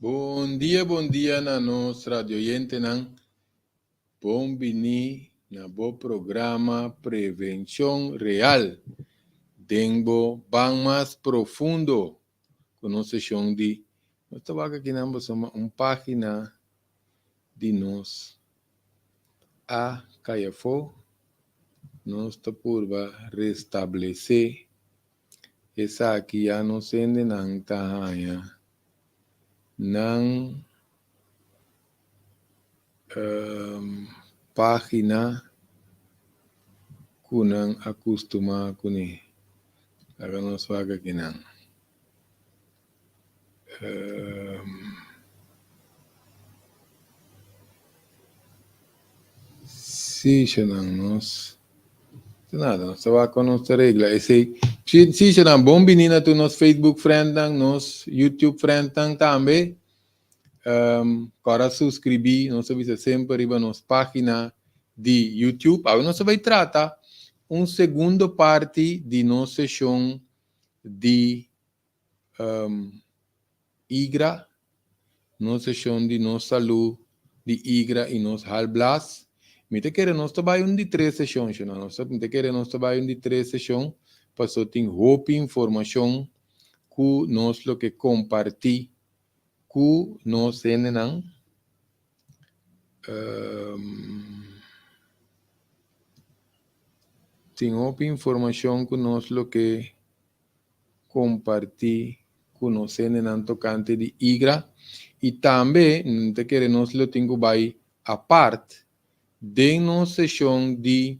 Bom dia na nos radio oyente nan. Bom bini na bo programa Prevenção Real. Dengo bang mais profundo. Conosco de nós trabalhamos aqui na uma página de nós. A Caiafó nós está por restabelecer essa aqui já não sendo não tá não página kunang acostuma kuni agora nós vaga aqui não se não nós nada nós vai com nossa regra esse se não bom menina tu nos Facebook friend nos YouTube friend também para subscrever nós avisa sempre riba nos página de YouTube agora nós vai tratar segundo parte de nossa sessão de IGRA, nossa sessão de nossa saúde de IGRA e nos halblas. Me te querer nós trabalhamos de 3 sessões, não? Nós te querer nós trabalhamos de 3 sessões, para só ter roupa informação que nós lo que compartilhar que nós não tem roupa informação que nós lo que compartilhar que nós não tocante de IGRA e também te querer nós lo tenho vai a parte de nossa sessão de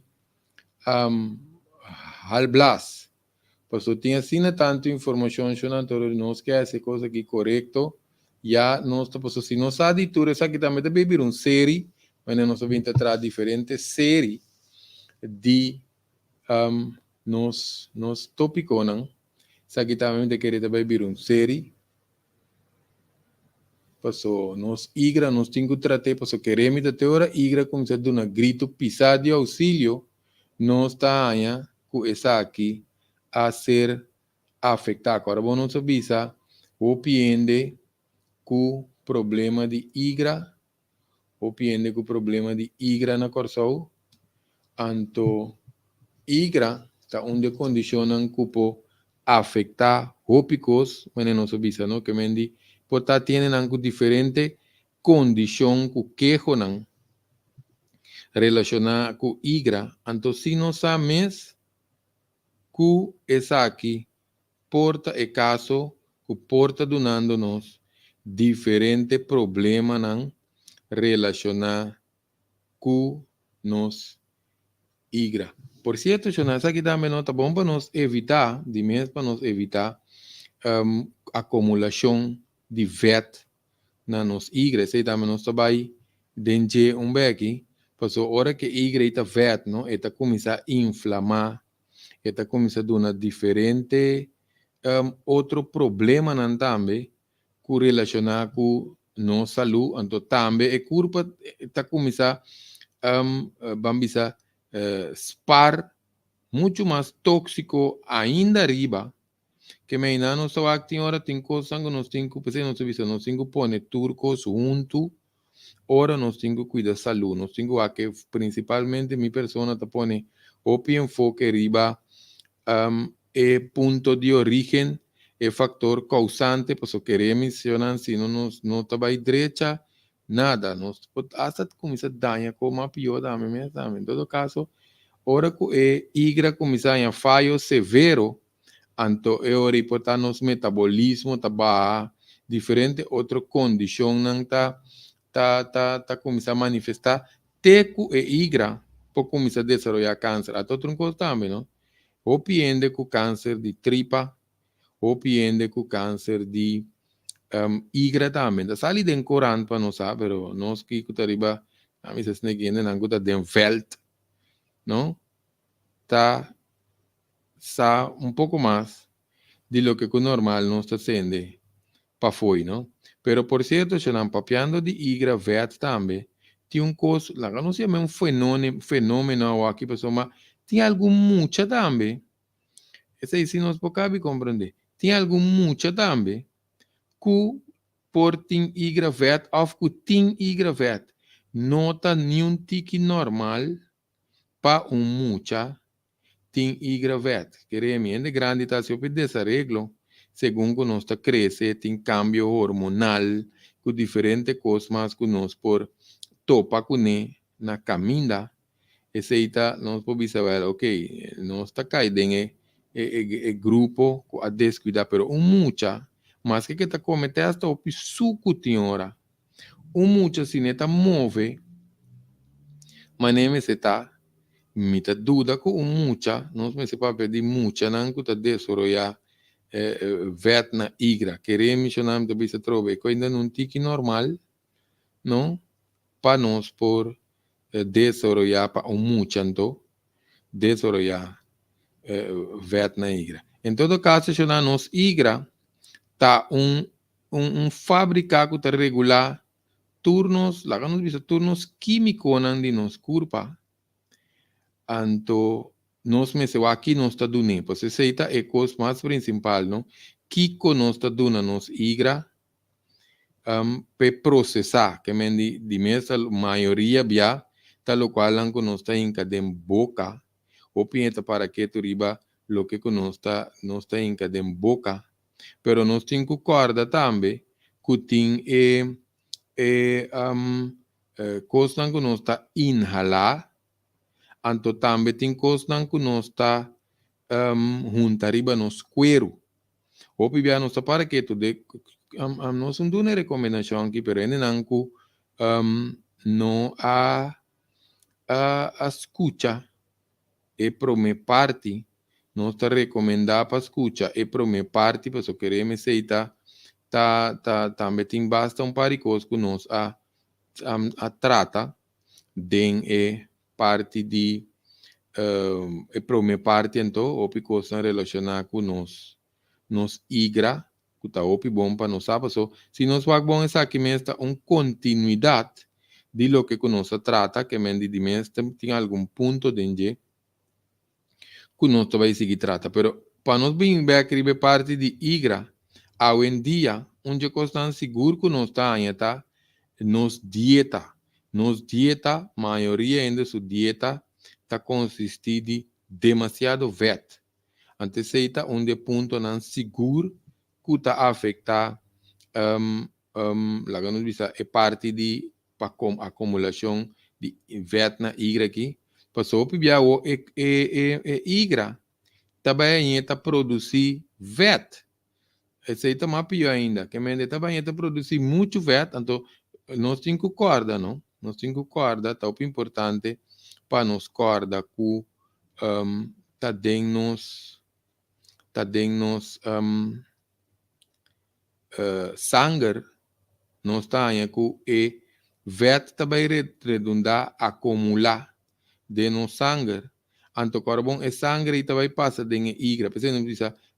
halblas. Pois eu tinha assim tanta informação sobre nós que essa coisa aqui correto. Já nós pues, se nós aditura essa aqui também deve vir uma série, mas nós vamos trazer diferentes séries de nos tópicos, não? Essa aqui também deve vir uma série. Passou nós igra nós temos que tratar passou queremos da teoria igra como se dá grito pisado de auxílio nós está aí com essa aqui a ser afetado agora bom nós avisa o piende com problema de igra o piende com problema de igra na coração anto igra está onde condicionam cupo afetar hópicos mas nós avisa não que mendi porta tienen algo diferente condición que quejo nan relacionada con igra. Entonces, si no sabes que esa aquí porta el caso que porta donándonos diferentes problemas nan relacionados con nos igra. Por cierto, yo aquí también nota bom para nos evitar, de mes para nos evitar acumulación de vet na nos igreja, também nós trabalhamos dentro beque, porque a hora que a igreja vet, não, ela começa a inflamar, ela começa a dar diferente outro problema não também, que relacionado com nossa saúde, então também a curva está começa vamos a spar muito mais tóxico ainda arriba, que me não só aqui ora tem coisa que nós temos que pensar nós temos que pôr turcos junto ora nós temos que cuidar da saúde nós temos que principalmente minha pessoa está pondo o enfoque riba é ponto de origem é fator causante porque queremos mencionar se não está bem direita nada nós hasta começa a danhar como a pior também em todo caso ora que é igra começa a falho severo anto eu reportar nos metabolismo tá diferente outra condição não tá começar a manifestar teco e igra por começar a desenvolver câncer a outro coisa também não ou piende com câncer de tripa ou piende com câncer de igra também tá sali den coran para nós saber nós que cutariba a mim se negue não guta den veld não tá sa pouco mais de lo que normal não está sendo para foi, não? Pero por certo, se não papiando de igra vet também, tem coisa, lá não sei é fenômeno aqui pessoal, mas tem algo muito também. Esse aí se nós podemos compreender. Tem algo muito também que por ting igra vet of ku ting igra vet. Nota nenhum tique normal para mucha ting igra vet. Queremos grande tá se o desarreglo, segundo nós está cresce, tem cambio hormonal, com diferente coisas que nós por topa com na caminda. Esse aí tá, nós podemos saber, ok, nós está caindo em grupo a descuidar, pero mucha, mas que está cometendo hasta o suco tinhora. Mucha se neta move, mas nem me se tá, me tá dúvida com mucha, nós me se pode pedir mucha, não que tá desarrollar vet na igra, queremos chamar de bisa trove, que ainda não tique normal, não, para nós por desarrollar para mucha, então, desarrollar vet na igra. Em todo caso, se nós igra tá fábrica que tá regular turnos, lá que nós vimos turnos químicos de nos curpa. Anto nós me se aqui nós está dando, pois essa é a coisa mais principal, não? Kiko nós está dando nos igra para processar, que me de mesa maioria via, tal qual não nós está em cada boca, ou pinta para que tu riba lo que nós está em cada boca, pero nós temos que corda também, que tem coisa que nós está inhalar, anto também tem coisa que nós está juntar riba nos cuero. Ou pibia nós para que tu de nós não dá recomendação aqui, pero ainda não a escuta e pro me parte nós está recomendar para escuta e pro me parte, para queremos aceitar também tem basta par de coisas que nós a trata de parte de pro me parte então ou coisa relacionada com nos igra que tá opi bom para nós sabe se nós vai bom essa aqui mesmo continuidade de lo que nós trata que mendi de mesmo tem algum ponto de que nós vai seguir trata pero para nós bem ver parte de igra hoje em dia onde coisa seguro que nós tá nos dieta maioria ainda sua dieta está consistida de demasiado vet. Anteceita onde ponto não seguro que está afetar lá que nós visa é parte de acumulação de vet na igra aqui. Passou para via o igra também está produzir vet. Esse aí mais pior ainda, que mende também está produzir muito vet, então nós temos que corda, não? Nós temos que corda, tá o importante para nos corda que tá dando sangue, nós tá aí que vet também redundar acumular de no sangue, anto carbon e sangue também passa de igra, por exemplo,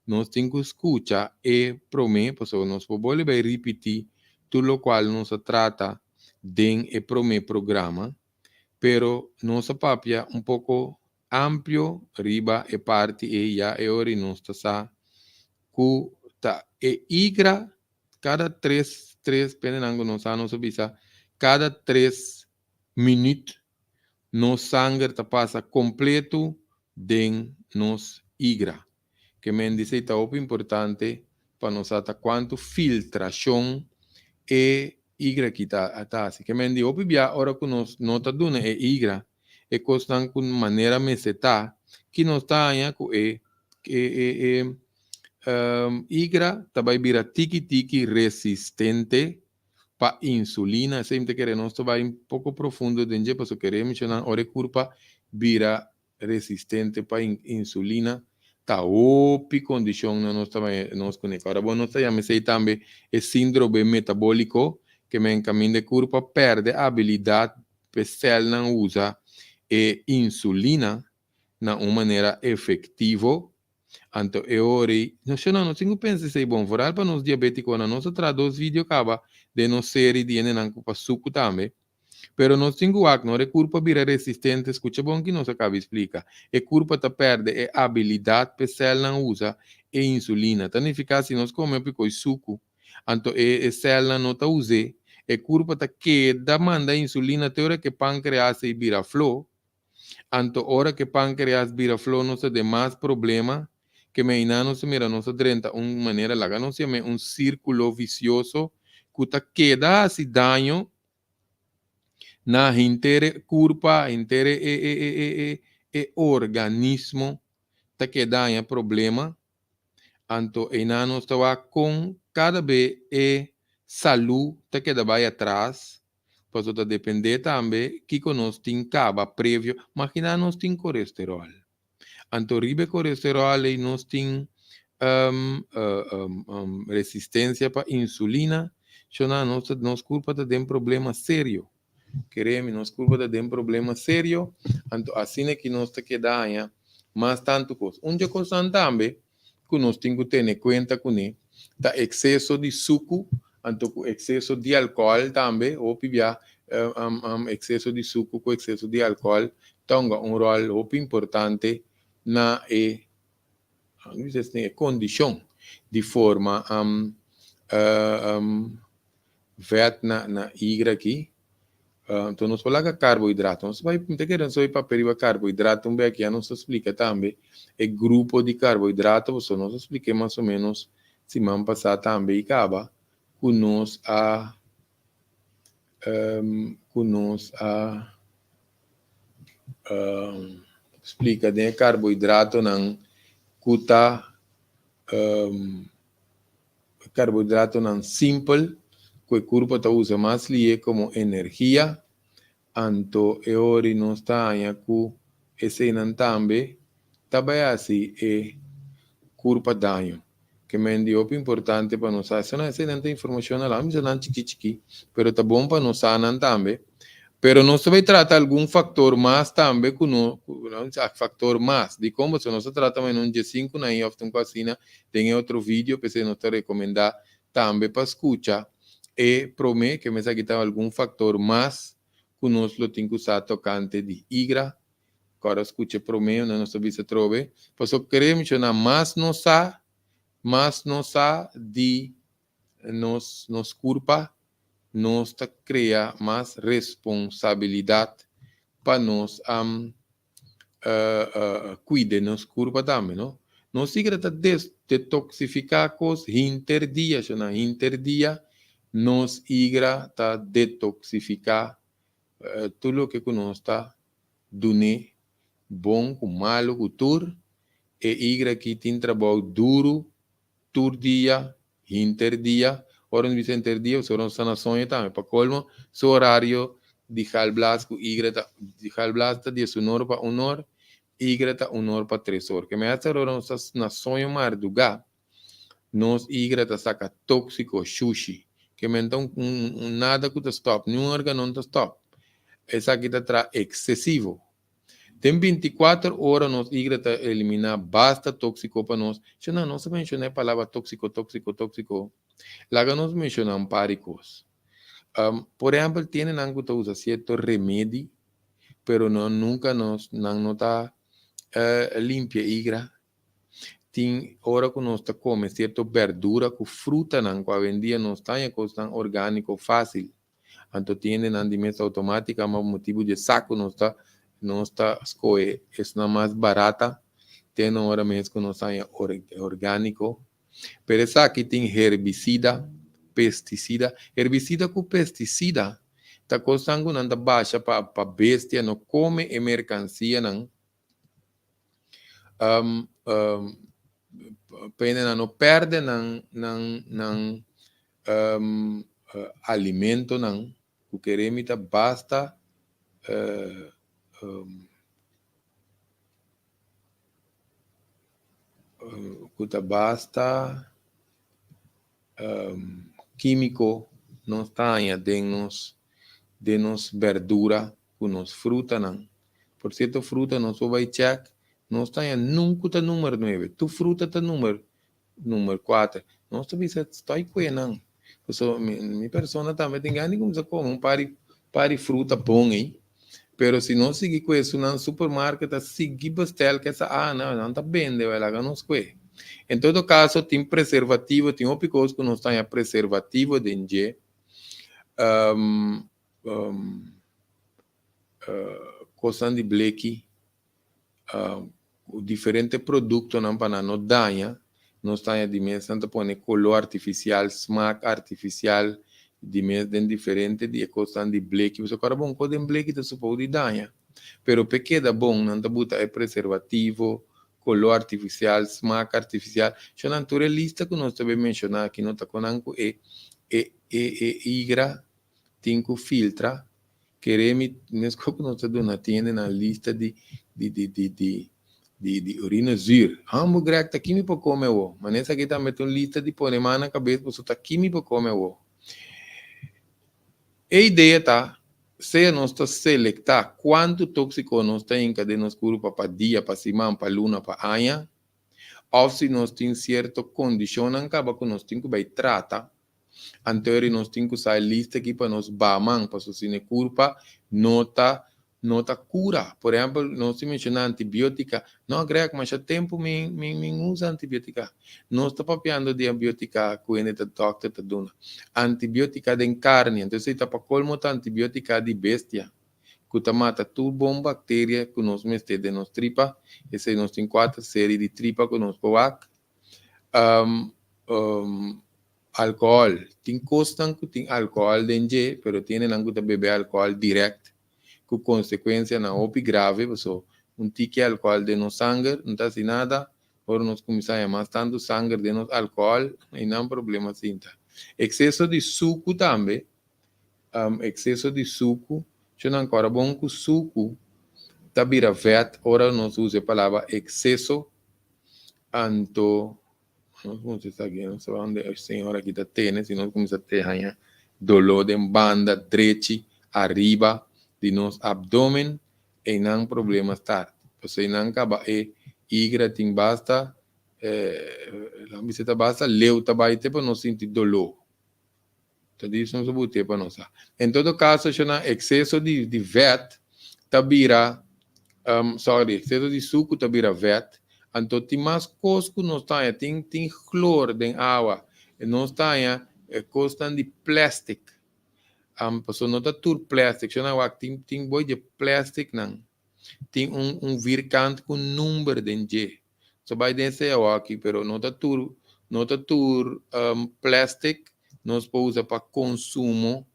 nós temos que escutar e prometer, porque nós podemos repetir tudo o qual nos trata de e prome programa, pero nossa papia pouco amplo, riba e parte e já é hora nós está que tá e igra cada três penenango nós visa cada 3 minutos nos sangue tá passa completo de nos igra, que me dice tá importante para nós ata quanto filtração e igra que tá assim que me dice opibia ora que nós nota duna e igra e costan com maneira meseta que nós tá aí com igra também vira tiki resistente para insulina, sempre que nós vai pouco profundo dentro, porque queremos mencionar ora curva vira resistente para insulina, tá opi condição nós também nós conectamos. Agora bom nós também também é síndrome metabólico que me caminho de curva perde a habilidade pessoal não usa e insulina na uma maneira efetiva. Então, não tenho pensado se é bom for para nós diabéticos, nós traduz vídeo acaba de nós série de nenanco para suco também. Pero nós temos que não é culpa vira resistente, escuta bom que nós acaba explica. É culpa tá perde a habilidade pessoal não usa e insulina. Tanificar se nós comemos pico suco, Anto e célula não tá use, e curva tá que demanda insulina teora que pancreas e vira flow, anto hora que pancreas vira flow não se de mais problema, que me não se mira não se drenta uma maneira lá, não se chama círculo vicioso, que tá queda se danho na intere curva, intere organismo, tá que danha problema, anto enano estava com cada vez saúde tá que vai atrás, pois está depender também que nós tem caba prévio, mas que nós tem colesterol. Anto ribe colesterol e nós tem resistência para insulina, chama nos culpa de um problema sério. Queremos, nos culpa de um problema sério, anto assim é que nós te quedamos mais tanto coisa. Coisa também que nós temos que ter em conta com ele, tá excesso de suco, anto com excesso de álcool também, ou pibia excesso de suco com excesso de álcool, tem rol muito importante na condição de forma vet na igra aqui. Então, nós falamos de carboidrato. Nós vamos ter só para perigo carboidrato, aqui não se explica também o grupo de carboidrato, você nos explica mais ou menos semana passada também acaba com nós explica de carboidrato não cuta carboidrato não simples que o corpo está usa mais ali como energia, anto e ori não está aí com esse não também, também assim é corpo danho, que é muito importante para nós. Se não é não tem informação lá, mas não chiqui, pero tá bom para nós não também. Pero nós vai tratar algum fator mais também com factor mais de como se nós tratamos em G5 na often cocina, tem outro vídeo que se nós te recomendar também para escutar. E promete que me sabe algum fator mais que nós lo tem que usar tocante de igra. Agora escute promete, não nos se trove. Pois eu queria mencionar mais de nos culpa, nos cria mais responsabilidade para nós cuidar nos culpa também, não? Nós siga detoxificar coisas interdia, interdia nos igra ta detoxificar tudo o que nós está dune bom com malo com tur e igra que tem trabalho duro tur dia interdia ora não interdia o não sana sonha também para colmo seu horário de halblas com igra de halblas ta de sonor para honor igra ta honor para 3 horas que me hace ora na sonho mar do ga nos igra ta saca tóxico sushi que então nada que te stop, nenhum órgão não te stop. Essa aqui está excessivo. Tem 24 horas nos igra ta eliminar basta tóxico para nós. Não se menciona a palavra tóxico. Lá nós mencionamos páricos. Por exemplo, tem algo que usa certo remédio, pero nunca não está limpia igra. Tem hora que nós comemos certa verdura com fruta, não, que vendia não está em coisa orgânico fácil. Então, tem dimensão automática, mas motivo de saco não está escolhe, é mais barata. Tem hora mesmo que não está em orgânico. Pero essa aqui tem herbicida, pesticida. Herbicida com pesticida. Está custando nada baixa para bestia, não come e mercancia, não. Pena não perde não alimento não o que remita basta químico não está aí de nos verdura com nos fruta não por certo fruta não só vai check não está aí nunca está número 9 tu fruta está número 4 não está bisa está aí com não so minha persona também tem ganho como se come pari fruta bom aí pero se não seguir com isso no supermercado seguir pastel que essa não está bem de vai lá não escolhe Em todo caso, tem preservativo, tem opicos que não tem preservativo dentro um, um, coisa de bleque, o diferente produto não para não danha, não está de mesa, não põe color artificial, smack artificial, de mesa diferente de coisa de bleque, você cara bom, quando bleque te supor de danha, pero pequena bom, não te bota é preservativo, color artificial, smack artificial, já na naturalista que nós também mencionar aqui, não está com igra, tinco filtra, queremos, mesmo que nós não atende na lista de urina zir. Hamburg grek tá kimi para comer o. Mas nessa aqui tá metendo lista de ponemar na cabeça, você tá kimi para comer o. A ideia tá, se nós tá selectar quanto tóxico nós tem que de nos grupo para dia, para semana, para luna, para anha, ou se nós tem certo condição, acaba que nós tem que vai tratar. Anterior nós temos que usar lista aqui para nós baman, para se não culpa, nota cura. Por exemplo, nós mencionamos antibiótica. Não, Greg, mas há tempo me usa antibiótica. Nós estamos papiando de antibiótica que o doctor está dando. Antibiótica de carne. Então, se está para colmo, antibiótica de bestia. Que mata tudo bom bactéria que nós metemos de nos tripa. Esse nós temos 4 séries de tripa que nós coac. Alcohol. Tem costas que tem alcohol dentro, pero tem não que beber alcohol direto, com consequência na OP grave, so, tique alcohol de no sangue, não está assim nada, por nós começar a mais tanto sangue de no alcohol, e não problema assim. Excesso de suco também, excesso de suco, já não agora bom que suco, tá vira vet, ora nós usa a palavra excesso, anto não sei se aqui, não sei onde a senhora aqui está tendo, se nós começamos a ter dolor de banda, direita, arriba, de nosso abdômen, e não problema estar. Você não acaba, igra tem basta, a visita basta, leu também, para não sentir dolor. Então, isso não se pode para nós. Em todo caso, chama excesso de vet, tabira, excesso de suco, tabira vet, então, tem mais coisas que nós temos, tem cloro dentro da água, nós temos coisas de plástico, pessoa não está tudo plástico, tem boi de plástico, não, tem vircante com número dentro, só vai descer aqui, pero não está tudo plástico, nós podemos usar para consumo,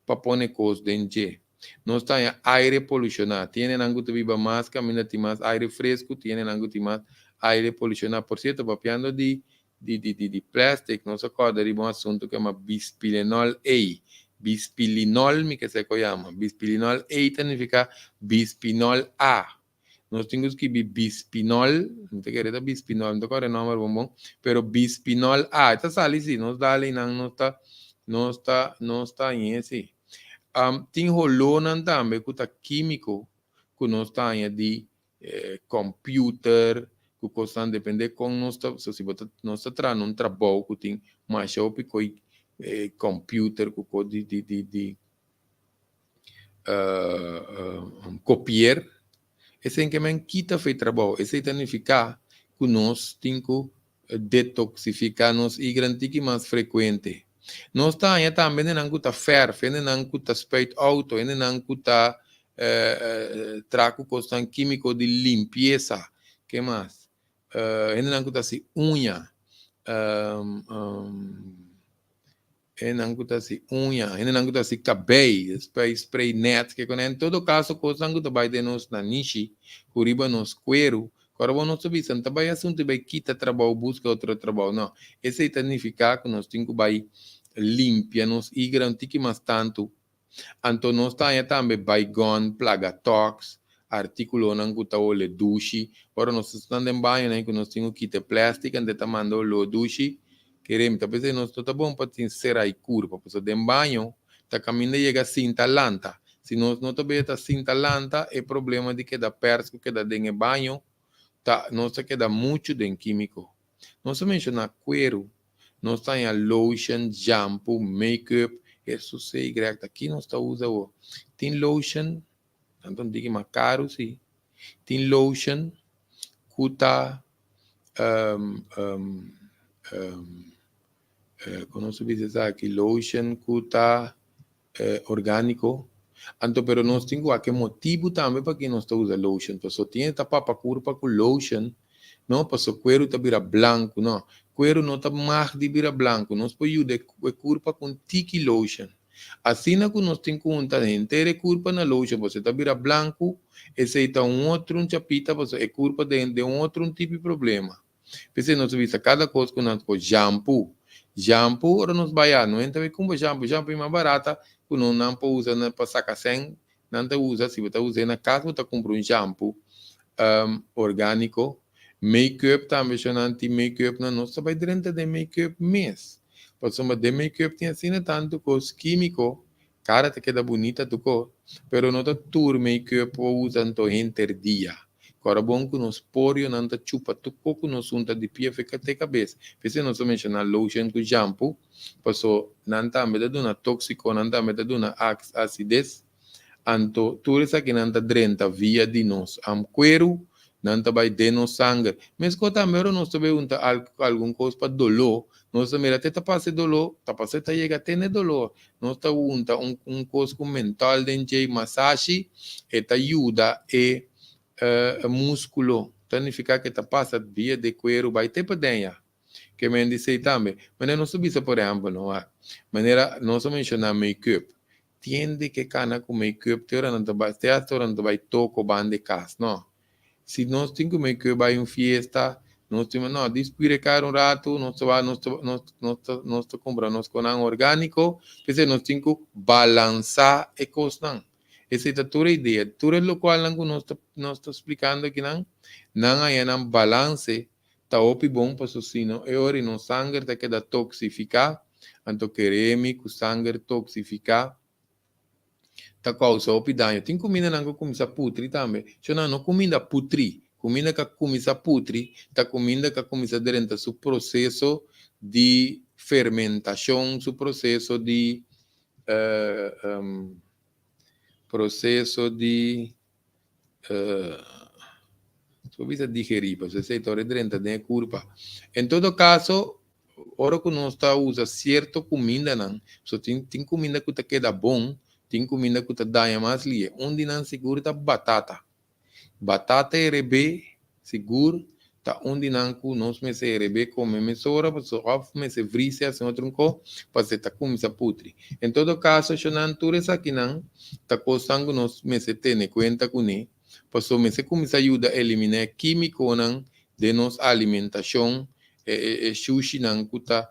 para pôr coisas dentro. Nós temos aire polucionado, tem algo que viva mais, caminha tem mais aire fresco, tem algo que mais aire polucionado. Por certo, papiando de plástico, nós acordamos de um assunto que é bisphenol A. Bisphenol, que se chama. Bisphenol A significa bisphenol A. Nós temos que bisphenol, não te quero bisphenol, não te quero nome bom, pero bisphenol A. Esta sale sim, nós dá ali, não está em esse. Tem rolona também, que está químico, que nós temos de computer, que coisa depende com nós, se nós está num trabalho que tem mais com computer, que de copiar, esse é que me quita feito trabalho, esse significa que nós temos que detoxificar nos e garantir mais frequente. Nós temos também não que ferro, não que aspecto auto, não que trago coisa químico de limpeza, que mais? Não que se unha, não que se unha, não que se cabelo, spray net, que em todo caso coisa que vai de nós na niche, curiba nos cuero. Agora, nós sabemos, não vai assunto vai quitar trabalho, busca outro trabalho, não. Esse significa que nós temos que vai limpia-nos e garantir mais tanto. Então, nós temos também Baygon, Plaga Tox, artículo não que está o duche. Agora, nós estamos em banho, né, que nós temos que ter plástico, onde está mandando o duche. Queremos, talvez nós está bom para ter cera e curva, porque de banho, está caminhando e chega cinta lanta. Se nós não está cinta lanta, é problema de que dá perto, que dá dentro do banho, tá, nós queda muito de químico. Nós mencionamos cuero, nós temos lotion, shampoo, make-up, isso sei, greg, aqui nós está usando, tem lotion, tanto digo mais caro, sim, tem lotion, cuta, um, um, um, como se diz aqui, lotion kuta orgânico. Então, pero nós temos aqui motivo também para que nós usamos lotion. Porque só tem tapa para curva com lotion, não, porque o cuero está vira branco, não. Cuero não está mais de vira branco. Nós podemos usar curva com tiki lotion. Assim que nós temos conta inteira curva na lotion, você está vira branco, esse está outro chapita, você é curva de outro tipo de problema. Porque nós vimos cada coisa que nós com shampoo. Shampoo, ora nós vai não entra com shampoo, shampoo é mais barata, que não pode usar para sacar sem, não usa, se você usa na casa, você compra shampoo orgânico, make-up também, se não tem make-up, não vai saber dentro de make-up mês. Porque de make-up tem assim tanto coisa químico, cara te queda bonita tu cor, pero não tá tur make-up usando todo dia. Agora, bom que nos porios não tá chupa, tu coco nos unta de pia fica até cabeça. Porque nós mencionar lotion com shampoo, passou não tá me dando uma tóxico, não tá me dando uma acidez, anto tudo isso aqui não tá drenta via de nós, cuero, não tá vai de nos sangue. Mas quando também nós também unta algum coisa para dolor, nós também até tá passando dolor, tá passando tá chega até ne dolor, nós tá unta coisa com mental de massagem, e tá ajuda músculo, significa que te passa via de cuero, vai ter para que me dice também, mas não subisse por exemplo, não é? Maneira, não só mencionar make-up, tiende que cana com make-up, teora não vai toco ban de casa, não? Se nós temos make-up, vai em fiesta, nós temos, não, despirecar rato, nós compramos nós com orgânico, porque nós temos que balançar e coisa, essa é a tua ideia. Tudo o qual nós está explicando aqui, não há um balance, está bom para o sino, e ora no sangue está queda toxificar, então queremos que o sangue toxificar, está causa dano. Tem comida não começa putri também. Se não comida putri, comida que começa putri, está comida que começa dentro do processo de fermentação, seu processo de processo de subida digerir, para você está dentro da curva. Em todo caso, hora que nós está usa certa comida, não, só tem comida que queda bom, tem comida que dá mais lia. Onde não segura tá batata. Batata é rebe, seguro, tá onde não que nós me se rebe come mesora, para só off me se vrise assim outro co, para se tá com essa putri. Em todo caso, se não tudo isso aqui não, tá costando nós me se ter conta com ele, para só me se começa ajuda a eliminar químico não de nossa alimentação, sushi não que tá.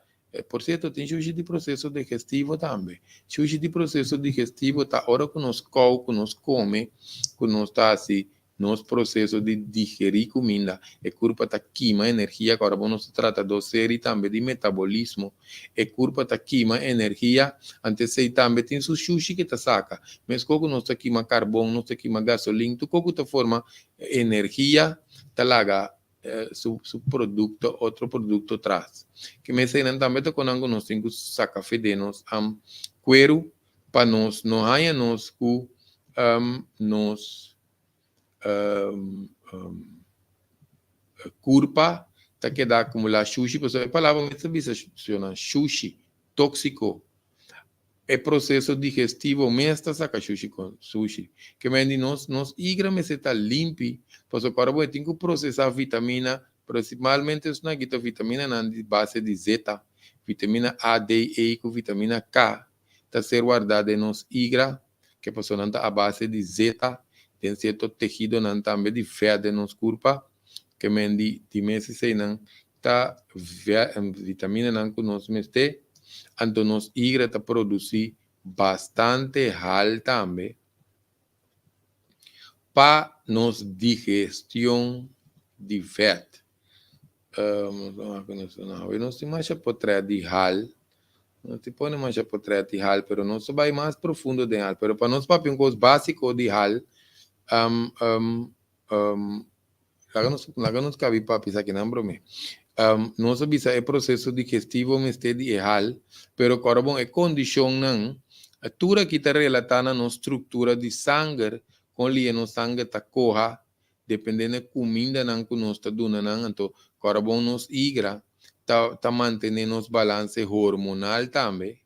Por certo, tem sushi de processo digestivo também. Sushi de processo digestivo tá hora que nós come, que nós tá assim, nos processo de digerir comida, é culpa da queima energia, agora vamos se trata do série também de metabolismo, é culpa da queima energia, antes sei também tem o sushi que tá saca, mas como nós tá queima carbono, nós tá queima gasolina, tu como tá forma energia, tá laga su produto, outro produto traz. Que me ensinam também que quando nós temos que sacar fedenos, cuero, para nós, não há nós que nós curpa, tá que dá acumular sushi, pessoal, a palavra me funciona, sushi, tóxico, é processo digestivo, mesmo saca sushi com sushi, que me nós igra me está limpo, pois agora eu tenho que processar vitamina, principalmente isso na vitamina na base de zeta, vitamina A, D, E, com vitamina K, está ser guardada em nos igra, que pessoa não tá a base de zeta, tem certo tecido não também de verde nos curpa, que me de meses sei não, tá vitamina não que nós meste, então nos igra tá produzir bastante hal também para nos digestão de verde. Não se mais por trás de hal, não te põe mais por trás de hal, pero não se vai mais profundo de hal, pero para nós papel coisa básico de hal, Lagamos cabi papi, aqui não brome. Nós sabemos é processo digestivo, mas é de hal, pero corabon é condição não, a tura que está relatada na estrutura de sangue, com ali no sangue está corra, dependendo da comida não que nós está dando não, então carbono nos igra, tá mantendo nos balance hormonal também.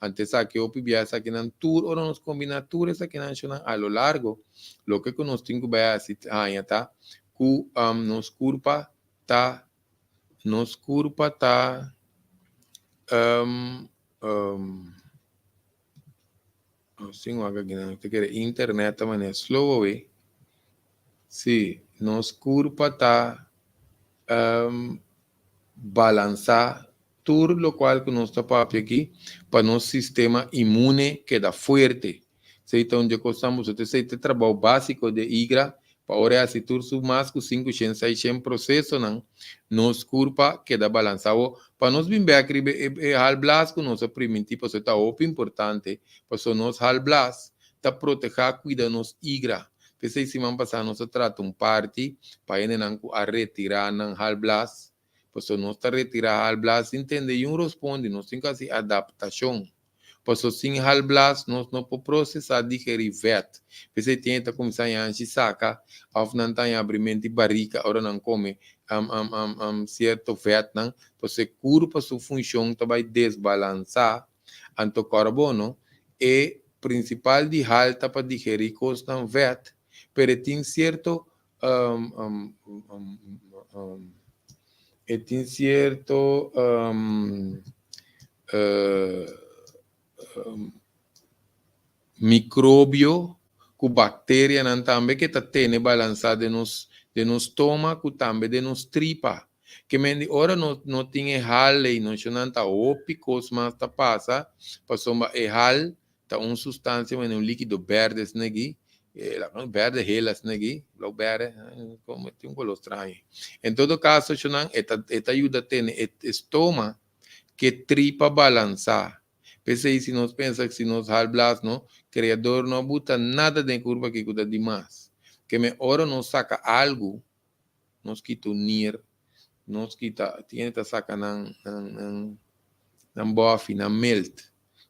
Antes aqui o pibia aqui nan tour ou nos combinaturas aqui nan a lo largo, lo que nós temos que assim, tá, ku nos curpa tá assim, te quer internet também é slow way. Sim, nos curpa tá balançar tudo lo qual que nós está aqui para nosso sistema imune queda forte. Então, de gostamos de ter trabalho básico de igra para ora se tudo mais que 500, 600 processo não nos curpa queda balançado para nós bem hal blas que nosso primitivo se tá op importante para nós hal blas tá proteger cuida nos igra. Pensei semana passada nós trata parte para ele não a retirar não hal blas. Pues nós está retirar hal blas entende e responde nós tem que fazer adaptação. Pues sem hal blas nós não podemos processar digerir vet. Você tenta começar a encher saca, ao não tá em abrimento barriga, ora não come certo vet não, pues curva sua função vai desbalançar, anto carbono é principal de halta para digerir coisas não vet, pero tem certo tem certo micróbio com bactéria não também que está tendo balançado de nos estômago também de nos tripa que mendi ora não tem hal e não está ópicos mas está passa passou é hal tá substância um líquido verde aqui verde helas aqui lo verde como tem color estranho em todo caso esta ajuda a ter estômago que tripa balançar. Pensei se nós pensa que se nós halblas, não, criador não bota nada de curva que cuida demais. Que me ora não saca algo, nós quita unir, nós quita, tiene que sacar nan bofe, nan melt.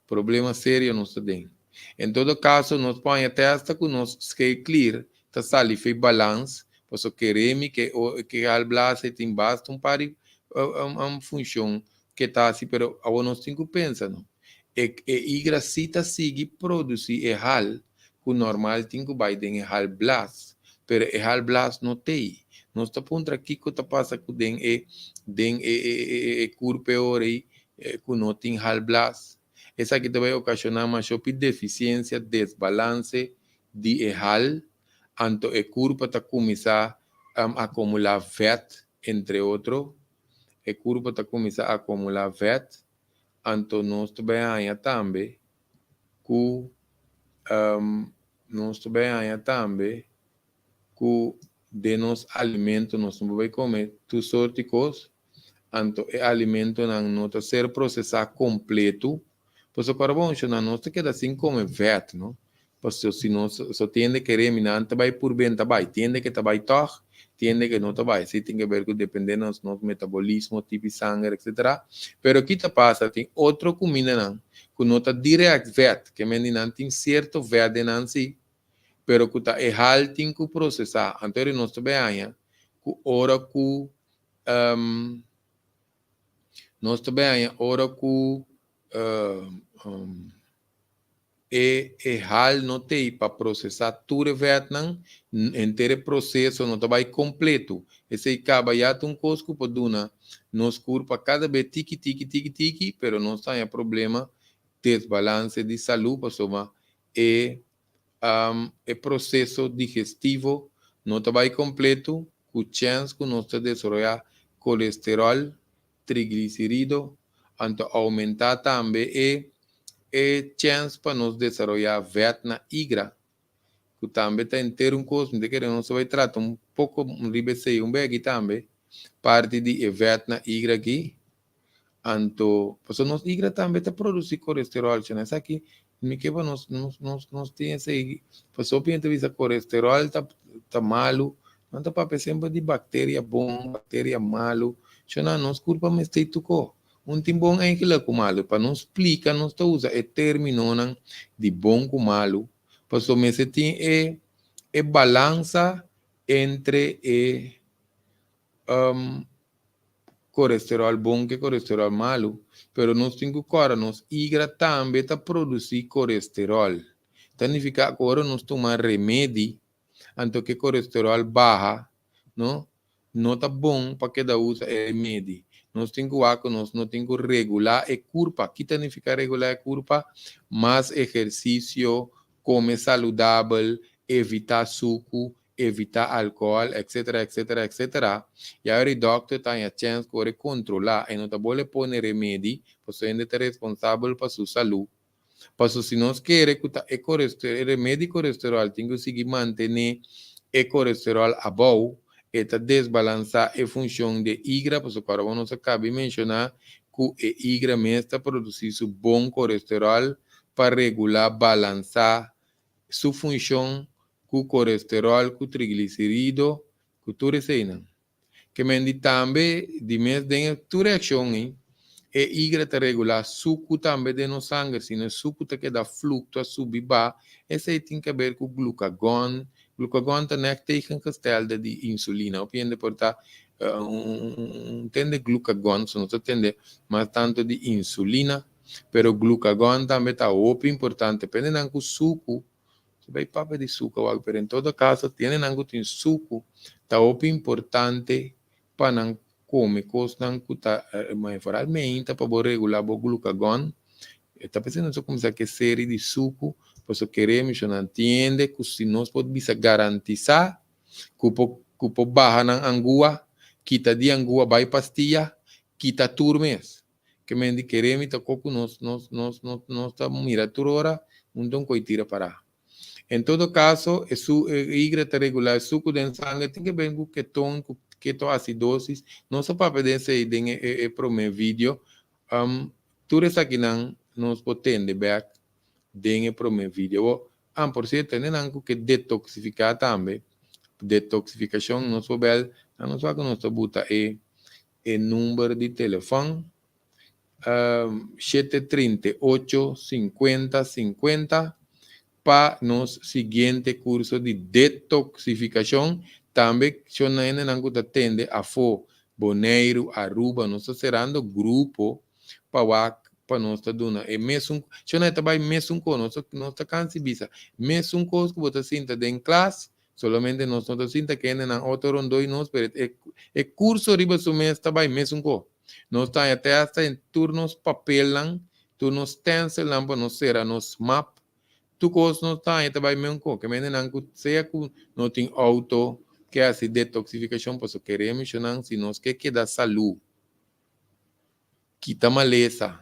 Problema sério nós tem. Em todo caso, nós põe a testa com nós scale clear, tá sali fez balance, posso querer que halblas tem basta pari função que tá assim, pero a nós tem que pensar, não? Igracita sigue produzir hal, que normal tem que vai den hal blas, pero hal blas não tem. Nós tá pondo aqui que tá passa com den curpe ore que não tem hal blas. Essa aqui vai ocasionar uma deficiência, desbalance de hal, anto curpa tá começar a acumular vet, entre outros. Curva está começando a acumular vet, então nós também que nós também que de nos alimentos nós não vamos comer tu sorte de coisas, então o alimento não está ser processado completo, pois o carbono não nós queda assim como vet, não? Pois se nós só tende que reminar, vai por bem, vai tende que vai tor tiende que não vai, se tem que ver com dependendo do nosso metabolismo, tipo de sangue, etc. Pero aqui te passa, tem outra comida não, que não está direct vet, que não tem certo vet não si, pero que está errado tem que processar. Então nós também que ora que nós também ora que hal não tem para processar tudo o Vietnã, inteiro processo não vai completo. Esse acaba já um cosco para duna, nos curva cada vez tiki, pero não tem problema desbalance de saúde para soma processo digestivo não vai completo, com chance que nós desenvolver colesterol, triglicerídeo, então aumentar também chance para nos desenvolver vet na igra, que também está inteiro costo, de que não se vai tratar pouco, ribesei bem também, parte de vet na igra aqui, então, pues nos igra também está produzindo colesterol, né? Isso aqui, me quebra nos tem esse, pues obviamente visa colesterol tá malo, não tá para sempre de bactéria bom, bactéria malo, chama nos culpa me stay tuco. Tem bom é que com malo, para não explicar, não está usa é termino de bom com malo, para só me se tem balança entre colesterol bom que colesterol malo, pero nós temos que agora nós hígado também está produzir colesterol. Significa agora nós tomar remédio, anto que colesterol baixa, não? Não está bom para que da usa remédio. Nós temos que nós não temos que regular a curva. O que significa regular a curva? Mais exercício, comer saudável, evitar suco, evitar álcool, etc, etc, etc. E agora o doctor tem a chance de controlar e não está bom pôr remédio, você ainda é responsável para sua saúde. Porque se nós queremos que o remédio colesterol tem que seguir manter o colesterol abaixo, está desbalançar a função de hígado, porque agora nós acabamos de mencionar que o hígado mesmo está produzindo bom colesterol para regular, balançar sua função com o colesterol, com o triglicerídeo, com tudo isso aí. Que mendi também, de mês, tem tua reação, hein? E hígado regular suco também de no sangue, se no suco te queda fluxo a subir, esse aí tem que ver com glucagon. Glucagon também tem que estar de insulina. O piende portar tende glucagon, se não se tende mais tanto de insulina, pero glucagon também está muito importante, dependendo do suco. Se vai papo de suco, pero em todo caso, tienen algo de suco, está muito importante para não come costan kuta foralmente para regular o glucagon. Está pensando isso como que série de suco, por isso queremos não entende que se nós podemos garantizar que o barra na angua, quita de angua vai pastilha, quita turmes. Que me queremos tá coco nós estamos mira toda hora, então coitira para. Em todo caso, o hígado regular, suco de sangue tem que ver com ketoacidosis, não só para poder ser em primeiro vídeo, tudo isso aqui não nos potente back em primeiro vídeo. Por certo, tem algo que detoxificar também, detoxificação, nós podemos, nós vamos botar o número de telefone, 738 50 50 para nos seguinte curso de detoxificação. Também, se não atende a Bonaire, Aruba, nós estamos cerrando grupo para nós estar dando. E mesmo, se não está mesmo com nós estamos cansando, mesmo coisa que você sinta em classe, solamente nós não sinta que ainda não outro rondo e nós, pero o curso riba do mês está bem mesmo com. Nós estamos até em turnos papel, turnos stencil, para nós será nos map. Tu coisa não está aí também mesmo com, que ainda não seja que não tem auto que é a detoxificação, porque queremos não, se nós quer dar saúde, quita maleza,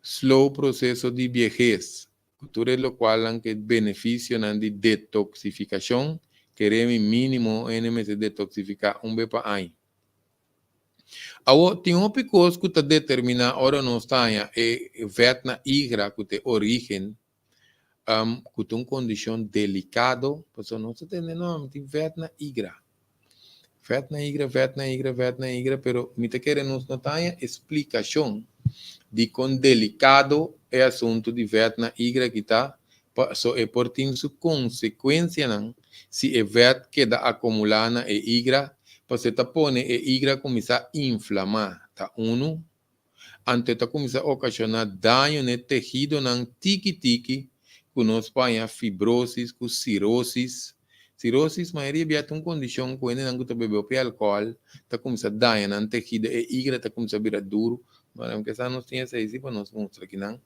slow processo de vejez, tudo o qual que benefício de detoxificação, queremos mínimo NMS detoxificar vez para ano. Agora, tem uma coisa que está determinada, ora não está aí, é vetna igra, que tem origem, que tem uma condição delicada, porque não se tem nome, tem vetna igra. Vetna igra, pero me te querem nos notar explicação de quão delicado é o assunto de vetna igra que está, so é por ter sua consequência, não? Se é vet que dá acumulada é igra, você tá põe é igra começa a inflamar, tá? Antes tá começa a ocasionar dano no tecido, não tiki-tiki, com nós põe fibrose, com cirrose. Cirrose, maioria é uma condição que ainda não está bebendo álcool, está começando a dar no tecido, e hígado está começando a virar duro. Mas que nós temos esse para nós mostrar aqui, não?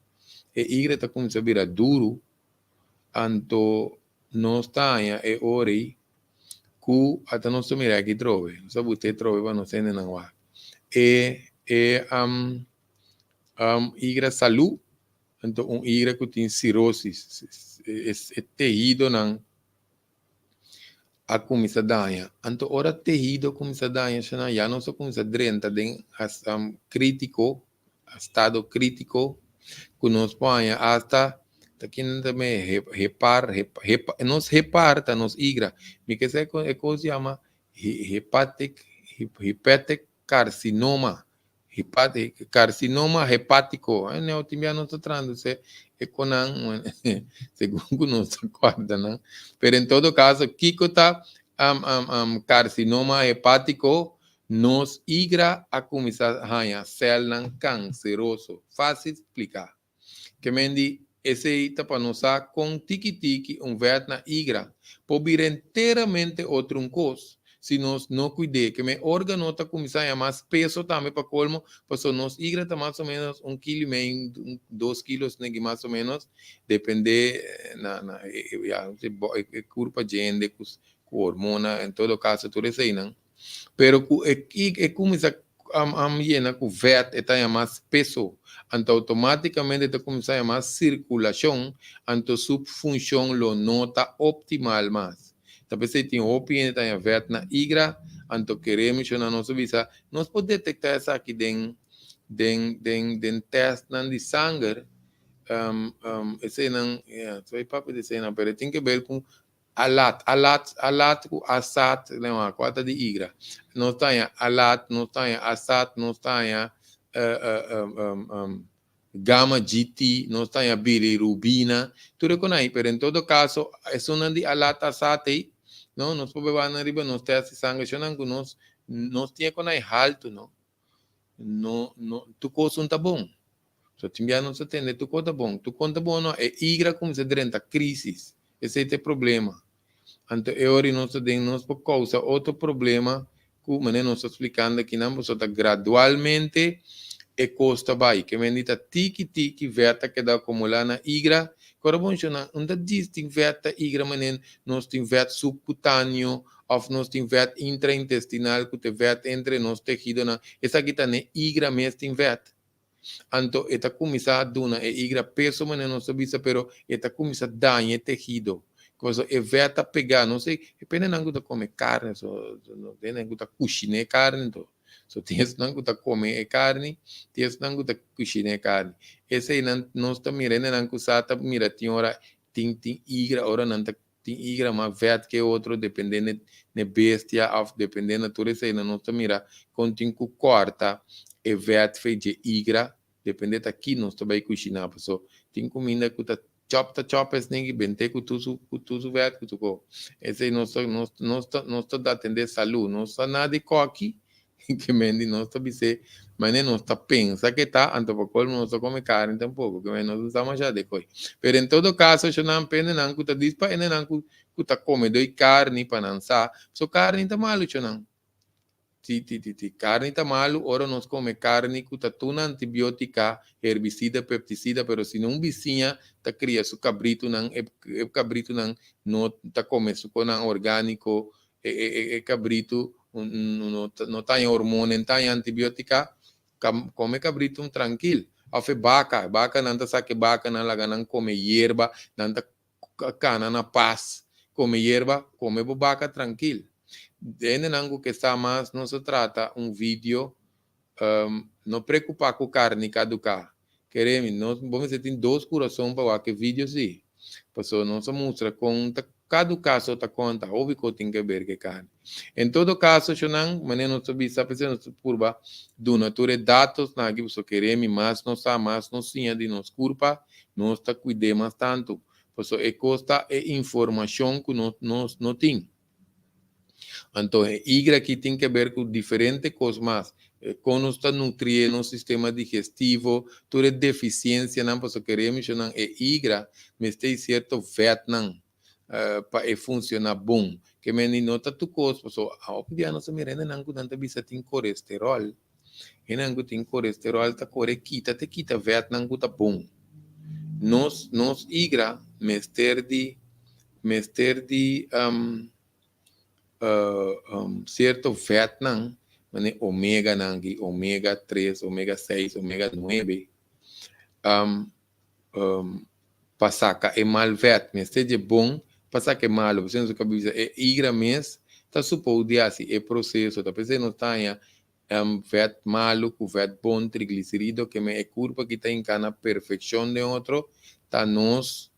E hígado está começando a virar duro, então nós temos e ori, que até nós estamos aqui trove, só você trove para nós ainda não há. Hígado saúde, então hígado que tem cirrose, é tecido não a começar a danhar. Então, ora tecido começa a danhar, já não só começa a drenar, tem crítico, estado crítico, que nós põe hasta aqui também nos reparta, nos igra. Me que sei que coisa chama hepatic carcinoma. Carcinoma hepático. Não tinha não está traduzir é com segundo não se acorda, não. Pero em todo caso, Kiko está carcinoma hepático Nos igra a começar a cel nan canceroso. Fácil explicar. Que mendi esse aí tá para nós com tiki-tiki vet na igra. Por inteiramente outro coisa. Se nós não cuidar, que me órgão tá começar a mais peso também para colmo, porque nós igra tá mais ou menos 1,5 kg, 2 quilos, né, mais ou menos, depende na curva gente, com hormona, em todo caso, tudo isso aí, não? Pero começa a llena com vet, está mais peso, então automaticamente está começando a mais circulação, então sua função lo nota optimal mais. Talvez você tenha opinião está vet na igra, então queremos na nossa visa, nós podemos detectar isso aqui den teste de sangue, esse não, só é papo de cena, mas tem que ver com alat ku asat lema quarta de igra. Nós temos alat, nós temos asat, nós temos gamma GT, nós temos bilirubina, tudo com aí, pero em todo caso, é uma de alat asat aí, não, nós podemos ver arriba, nós temos sangue, nós temos com aí alto, não, tu coisa não tá bom. So, timbia não se tem, tu conta bom, não, é igra como se durante a crise, esse é o problema. Então, agora nós por causa outro problema que nós estamos explicando aqui, nós estamos gradualmente e custa vai, que menita tiki verta que dá acumular na igra, agora bom, não diz tem verta igra, mas nós tem verta subcutâneo, ou nós tem verta intraintestinal, que tem verta entre nós tecido, essa aqui tá na igra mesmo tem verta. Então, está começando a dar a igra peso, mas não sabe, pero está começando a dar o tecido. Coisa evita pegar, não sei, depende não gusta comer carne, não tem não gusta cozinhar carne, então, só tem não gusta comer carne, tem não gusta cozinhar carne. Esse aí não está mirando não cusata mira tem hora tem igra hora não tem igra mas vet que outro dependendo de bestia ou dependendo tudo isso aí não está mira com tem que corta e vet fez de igra dependendo aqui não está bem cozinhar, só tem comida que tá chop es ninguém bente que tu vet que tu go. Esse não está da atender saúde, não está nada de coque que mendi não está bise, mas não está pensa que tá antropocol não está come carne tampouco, que não está mais já de coi. Pero em todo caso, eu não pende não que tá diz para não que tá come doi carne para não sa, so carne tá malo eu não. Carne está malo, ora nós come carne que está tuna antibiótica, herbicida, pesticida, pero se não vizinha, tá cria su cabrito não, cabrito não tá come su não orgânico, cabrito não tem hormônio, não tem antibiótica, come cabrito tranquilo. Afe vaca não tá saque vaca não laga não come hierba, não tá cana na paz, come hierba, come vaca tranquilo. Dentro algo que está mais, não se trata vídeo, não preocupar com carne caducar. Queremos, nós vamos ter dois corações para que vídeo sim. Porque não se mostra com caducar só tá conta, óbvio que tem que ver que carne. Em todo caso, eu não, mas não sabia, sabe se não se curva, do nature dados na que você queremos, mas não está mais, não sim de nos curva, não está cuidando mais tanto. Porque é costa é informação que nós não temos. Então, igra aqui tem que ver com diferentes coisas mais. Como está nutrindo o sistema digestivo, toda deficiência, não posso queremos, não é igra, mas tem certo vet, não, para funcionar bom. Que me nota tu coisa, a opinião não se me rende, não, quando bisa tem colesterol, e não tem colesterol, tá corre, te quita vet, não, tá bom. Nos igra, mester de, certo vet não, omega nangi, omega 3, omega 6, omega 9, passaca é mal vet, mas seja bom, passaca é malo, você não sabe dizer, é igra mês, tá suposto assim, é processo, tá pensando não tá vet malo, com vet bom, triglicerídeo, que é curva que tá em cana perfeição de outro, tá nos,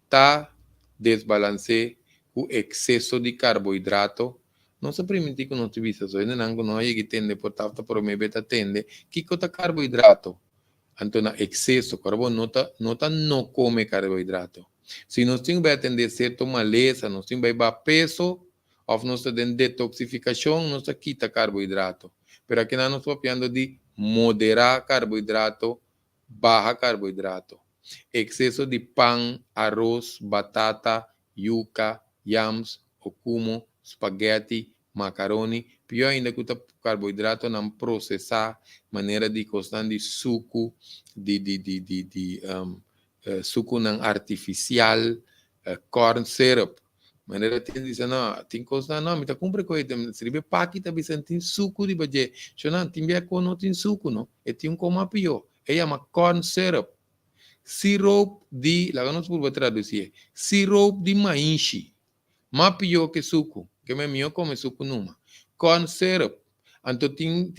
tá desbalance o excesso de carboidrato, não se permite que não te visa, só ainda não é que tende, portanto, por me beta tende, que cota carboidrato, então, excesso, carbono não come carboidrato. Se nós temos que atender certo maleza, nós temos que peso, Of nós tem detoxificação, nós quita carboidrato. Pero aqui nós estamos falando de moderar carboidrato, baja carboidrato. Excesso de pão, arroz, batata, yuca, yams, okumo, spaghetti, macaroni. Pior ainda que o carboidrato não processar, maneira de costar de suco, suco não artificial, corn syrup. Maneira de dizer, não, tem coisa, não, me tá cumpre com ele, se ele paqui tá pensando tem suco de baje, se não, tem bem com não tem suco, não, e tem como pior, é chama corn syrup. Sirope de, lá não se traduzir, sirope de maíz, mais pior que suco, que me melhor come suco numa. Corn syrup, então tem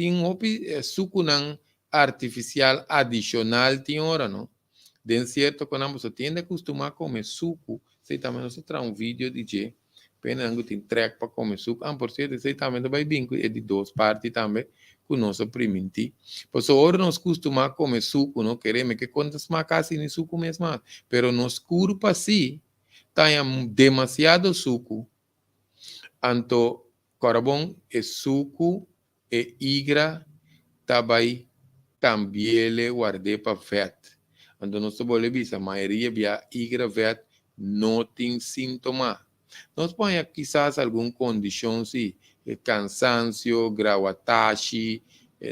suco não artificial adicional tem hora, não? De certo, quando você tem de acostumar a comer suco, você também não se traz um vídeo de que penando tem track para comer suco, por certo, você também vai bem é de duas partes também, com nosso primiti. Por isso, agora nós costumamos comer suco, não queremos que quantas macas em suco mesmo, pero nos curpa assim, tem demasiado suco, então, carbono é suco, e igra, também guardei para fat. Então, nós podemos a maioria via igra vet não tem sintoma. Nós põe quizás alguma condição, se cansaço, grauatashi,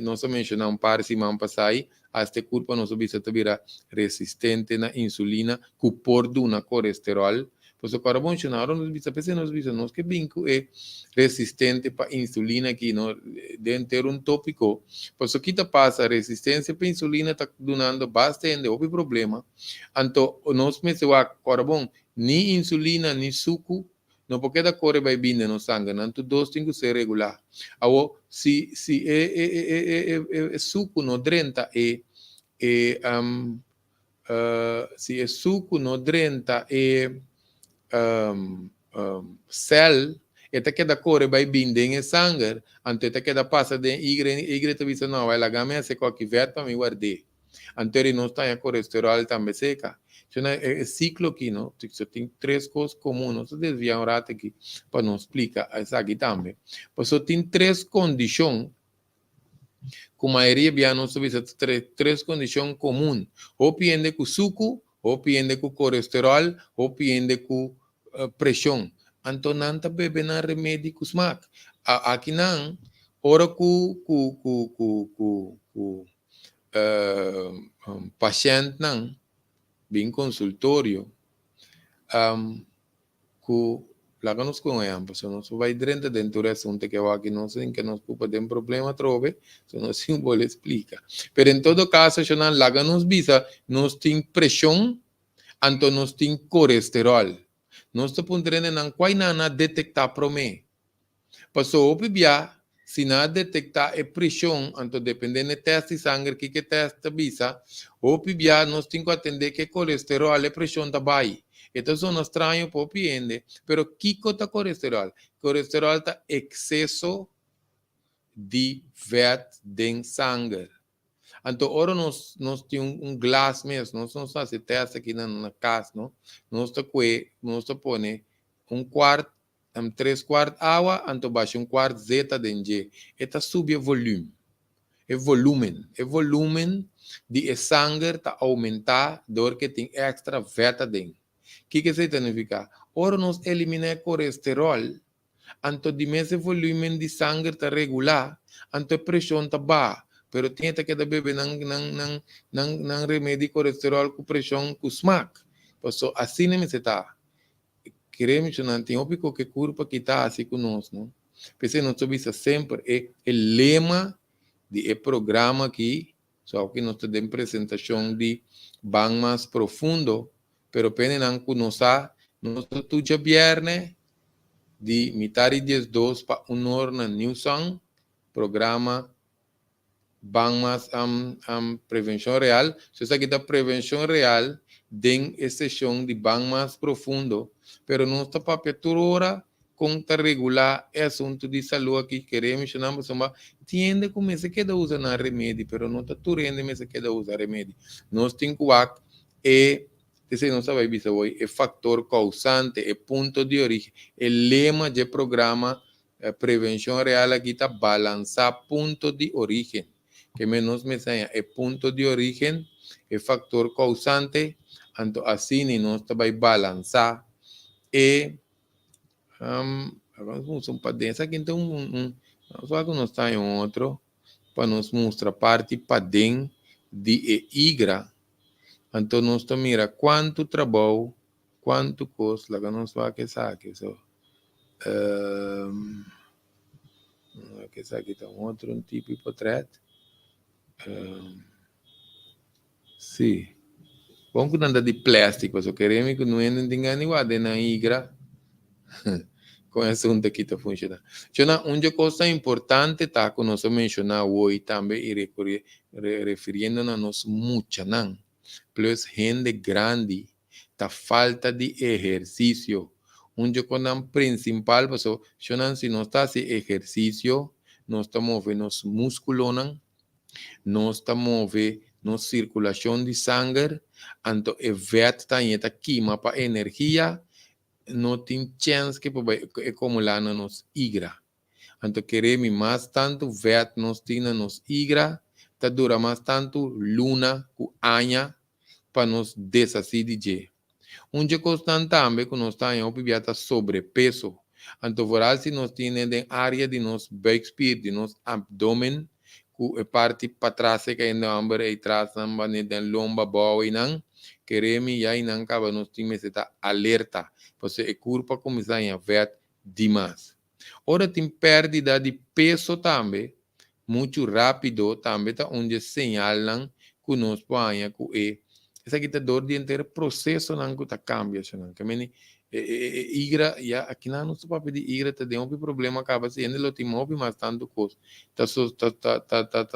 nós mencionamos um par de semanas passadas, este corpo nós bisa tabira resistente na insulina, que por na colesterol, pois o carbono chanaro nós bisa nós que binco é resistente para insulina que no dentro um tópico, pois o que tá passa resistência para insulina tá donando bastante houve problema, então nós mesmo a carbono ni insulina ni suco não porque da corre vai bem no sangue, não tu dois tem que ser regular. Agora se suco no drenta se suco no drenta cell eta queda corre vai bem em sangue, então eta queda passa de igre te visa não vai lá game se qualquer vet para me guardar. Então não está em colesterol também seca. É ciclo aqui, não? Tem três coisas comuns, não se desvia um rato aqui para não explicar isso aqui também. Mas tem três condições, com a maioria de nós três condições comuns. Ou pende com suco, ou pende com colesterol, ou pende com pressão. Então, não está bebendo remédio com smack. Aqui não, ora com paciente não, bem consultório, lá que nós conhecemos, se nós vai dentro do assunto que eu aqui não sei que nós podemos problema trove, se nós sim vou explicar. Mas em todo caso, se não lá que nós visa, nós tem pressão, então nós tem colesterol. Nós te podemos não quase nada detectar para mim. Passou o bibia, se não detectar a pressão, então dependendo do teste de sangue que testa visa, o bibia nós temos que atender que colesterol e pressão está baixa. Então, é estranho para o paciente, mas o que é colesterol? Colesterol é excesso de fat em sangue. Então, agora nós temos glass mesmo, nós não fazemos teste aqui na casa, não? Nós põe quarto, 3/4 água, então baixa quarto zeta de G. Eta sube o volume. É volume de sangue está aumentar, dor que tem extra fat dentro. O que significa? Ora nós eliminamos colesterol, então de esse volume de sangue está regular, então a pressão está baixa, pero tem que beber não remédio colesterol com pressão com smack. Então assim não está. Queremos não tem óbvio que curva que está assim conosco, não? Porque nós sabemos sempre é o lema de programa aqui, só que nós temos apresentação de bem mais profundo. Pero pene não conosca, nós tudo viernes de metade de 2 para 1 hora na Newson, programa Bangmas Prevenção Real. Se você quer prevenção real, tem a sessão de Bangmas profundo, pero não está para petrora, conta regular, é assunto de saúde que queremos, chamamos, tiende como se queda usar na remédio, pero não está turendo, mas se queda usar remédio. Nós temos que Entonces, não sabe bisa hoy, é fator causante, é ponto de origem. O lema do programa Prevenção Real aqui está balançar ponto de origem. Que menos me enseña, é ponto de origem, é fator causante, então assim nós vai balançar e agora vamos para dentro. Aqui então só que nós está em outro para nos mostrar parte para dentro de igra. Então nós mira quanto trabalho, quanto custa, lá que nós vai que saque. So, que saque então outro tipo de portrait. Sim. Bom que anda de plástico, só queremos que não ninguém ninguém na igra. Com esse assunto aqui está funcionando. Uma coisa importante tá que nós mencionamos hoje também e referindo a nós mucha não. Plus gente grande, tá falta de exercício. Coisa principal, porque se nós está esse exercício, nós estamos movendo os músculos, nós estamos movendo nossa circulação de sangue, então evita também queima para energia, não tem chance que pode acumular na nossa igra. Então, queremos mais tanto vet nós temos nos igra, tá dura mais tanto luna, o anha, para nos desasir de je. Coisa também que nós temos sobrepeso. Então, se nós temos em área de nosso backspire, de nosso abdômen, que é parte para trás que ainda amber e traz também de lomba boa e não, queremos e aí não acaba nós temos esta alerta, porque o corpo começa a ver demais. Ora tem perda de peso também, muito rápido também, tá onde señalan que nós podemos que essa aqui tá dor de inteiro processo não que tá cambia, não que meni igra ya aqui não se pode pedir igra tá de um problema acaba sendo lo timobi mas tanto coisa tá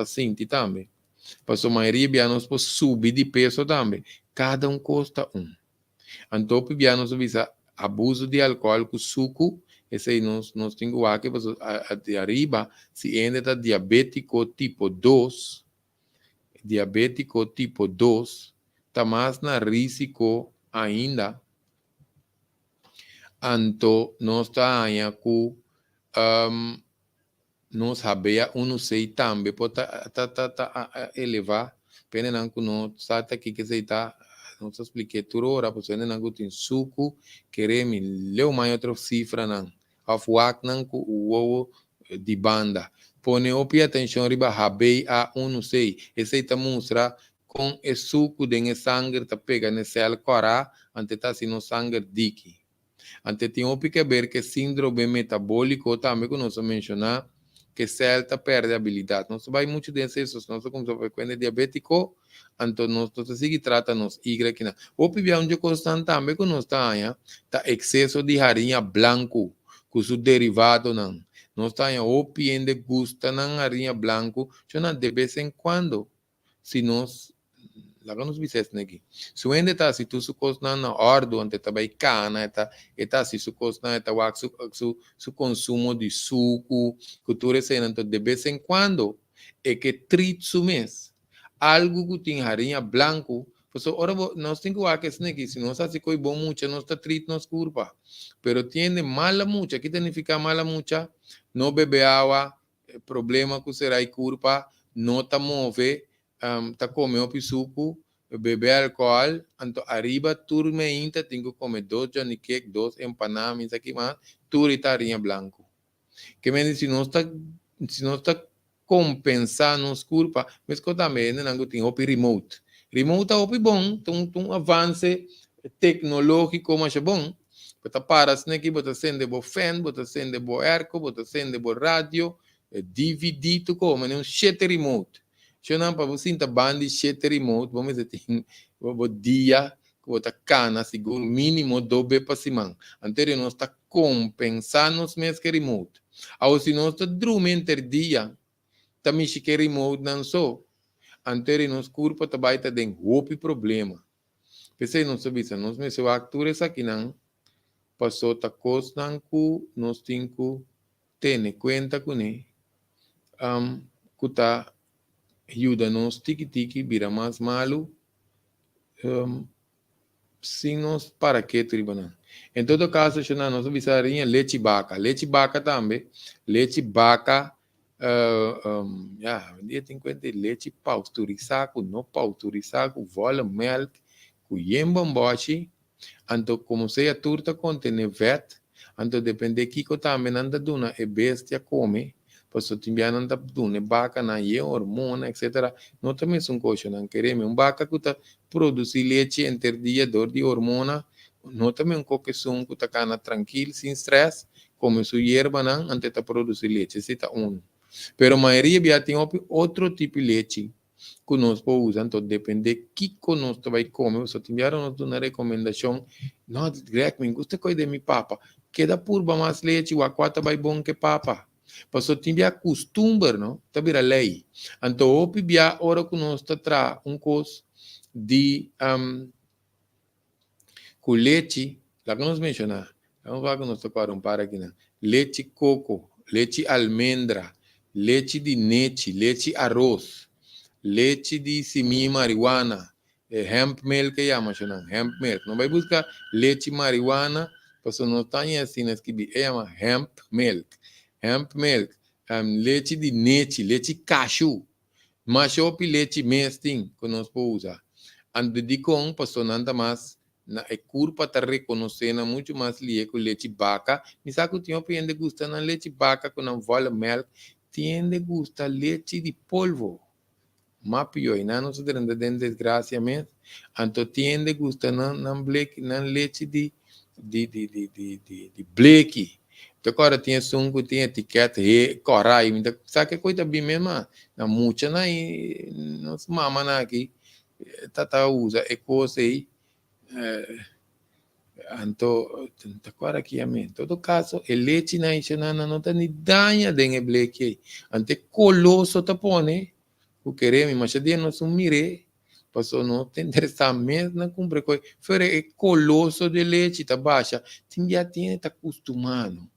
senti também passou a maioria bianos por subir de peso também cada custa então bianos visa abuso de álcool com suco esse aí nós temos aqui de arriba se ainda tá diabético tipo 2 está mais na risco ainda. Então, nós está aí com nós sabia sei também pode elevar pena não que nós sabe aqui que se está nós expliquei tudo hora porque não que tem suco queremos ler uma outra cifra não afuac não com o de banda põe atenção riba rabei a sei esse está mostra com o suco de sangue tá pega nesse alcorá ante tá se no sangue dique ante tem que ver que síndrome metabólico também que nós mencionar que celta perde habilidade. Nós vai muito desses, nós como frequente diabético, então nós seguir trata nos igre que na. O pibia onde constante também que nós tá excesso de farinha branco, com seu derivado não. Nós tá o piende gusta na farinha branco, já não de vez em quando, se nós lá que nos bices aqui. Se o ende tá se tu su costa na ordo ante tá vai cana eta se su costa eta wax su consumo de suco cultura cena então de vez em quando é que trit su mês algo que tem farinha branco pues ora nós temos que fazer aqui se nós assim coi bom mucha nós tá trit nos curva pero tiene mala mucha que significa mala mucha não bebe água problema que será e curva não tá move tá comendo suco, beber álcool, então arriba turma ainda tem que comer 2 johnny cake, 2 empanadas, isso aqui mais, tudo estaria branco. Que me diz, se não está compensando os culpa, mas que também não tem o remote. Remote é bom, tem um avanço tecnológico, mas é bom. Bota para aqui, bota acende o fan, bota acende o arco, bota acende o rádio, DVD, tu como, um shit remote. Se não para você ainda bande shit remote, vamos dizer, tem o dia que você cana, seguro, mínimo dobe para cima. Anterior nós está compensando os meses que remote. Ou se nós está dormindo dia, também se que remote não só. Anterior nós curva também está tem outro problema. Pensei não sabia, nós me se o actor essa aqui não passou tá coisa que nós temos que ter conta com ele. Que tá ajuda nos tiki-tiki, vira mais malo, Sim, nós para que tribunal. Em todo caso, nós avisaria leite vaca. Leite vaca também. Leite vaca, dia tem que ter leite pasteurizado, não pasteurizado, volume milk, com yembamboche. Então, como se a turta contém vet, então depende de que também anda duna e bestia come, pois o timbiano anda duna vaca na hormona, etc. Não também são coisas, não queremos. Vaca que está produz leite interdiador de hormona, não também um coque sum que está cana tranquilo, sem stress, como sua erva não, antes de produzir leite, esse está um. Pero a maioria já tem outro tipo de leite que nós podemos usar, então depende de que nós vai comer, se tiveram uma recomendação, não, Greg, me gusta coisa de mi papa, queda purba mais leite, o aquata vai bom que papa. Mas se tiver costume, não, tá vira lei. Então, opi bia hora que nós está tra um cos de com leite, lá que nós mencionar, vamos ver que nós tocaram para aqui, né? Leite coco, leite almendra, leite de nete, leite arroz, leite de semi marihuana, hemp milk que chama, hemp milk. Não vai buscar leite marihuana, porque não tem assim, que chama hemp milk. Hemp milk, leite de nete, leite cashew, mas leite mesting que nós podemos usar. Ando de com, pastor, nada mais na é curva tá reconhecendo muito mais lie com leite vaca. Me sabe que tinha opinião gusta na leite vaca com não vale milk, tiende gusta leite de polvo. Mapio e não se dentro de desgraciadamente, então tiende gusta não black, não leite de black. Então agora tinha sungo, tinha etiqueta, e corai, então sabe que coisa bem mesmo, na muita na nos mama na aqui, tata usa e coisa aí. Então, agora aqui a mim. Em todo caso, o leite na enxanana não tem nem danha de black. Ante colosso tá pone, o queremos, mas dia não se mire, passou não tem interesse mesmo na compra coi. Fora é colosso de leite tá baixa, tem já tem tá acostumado.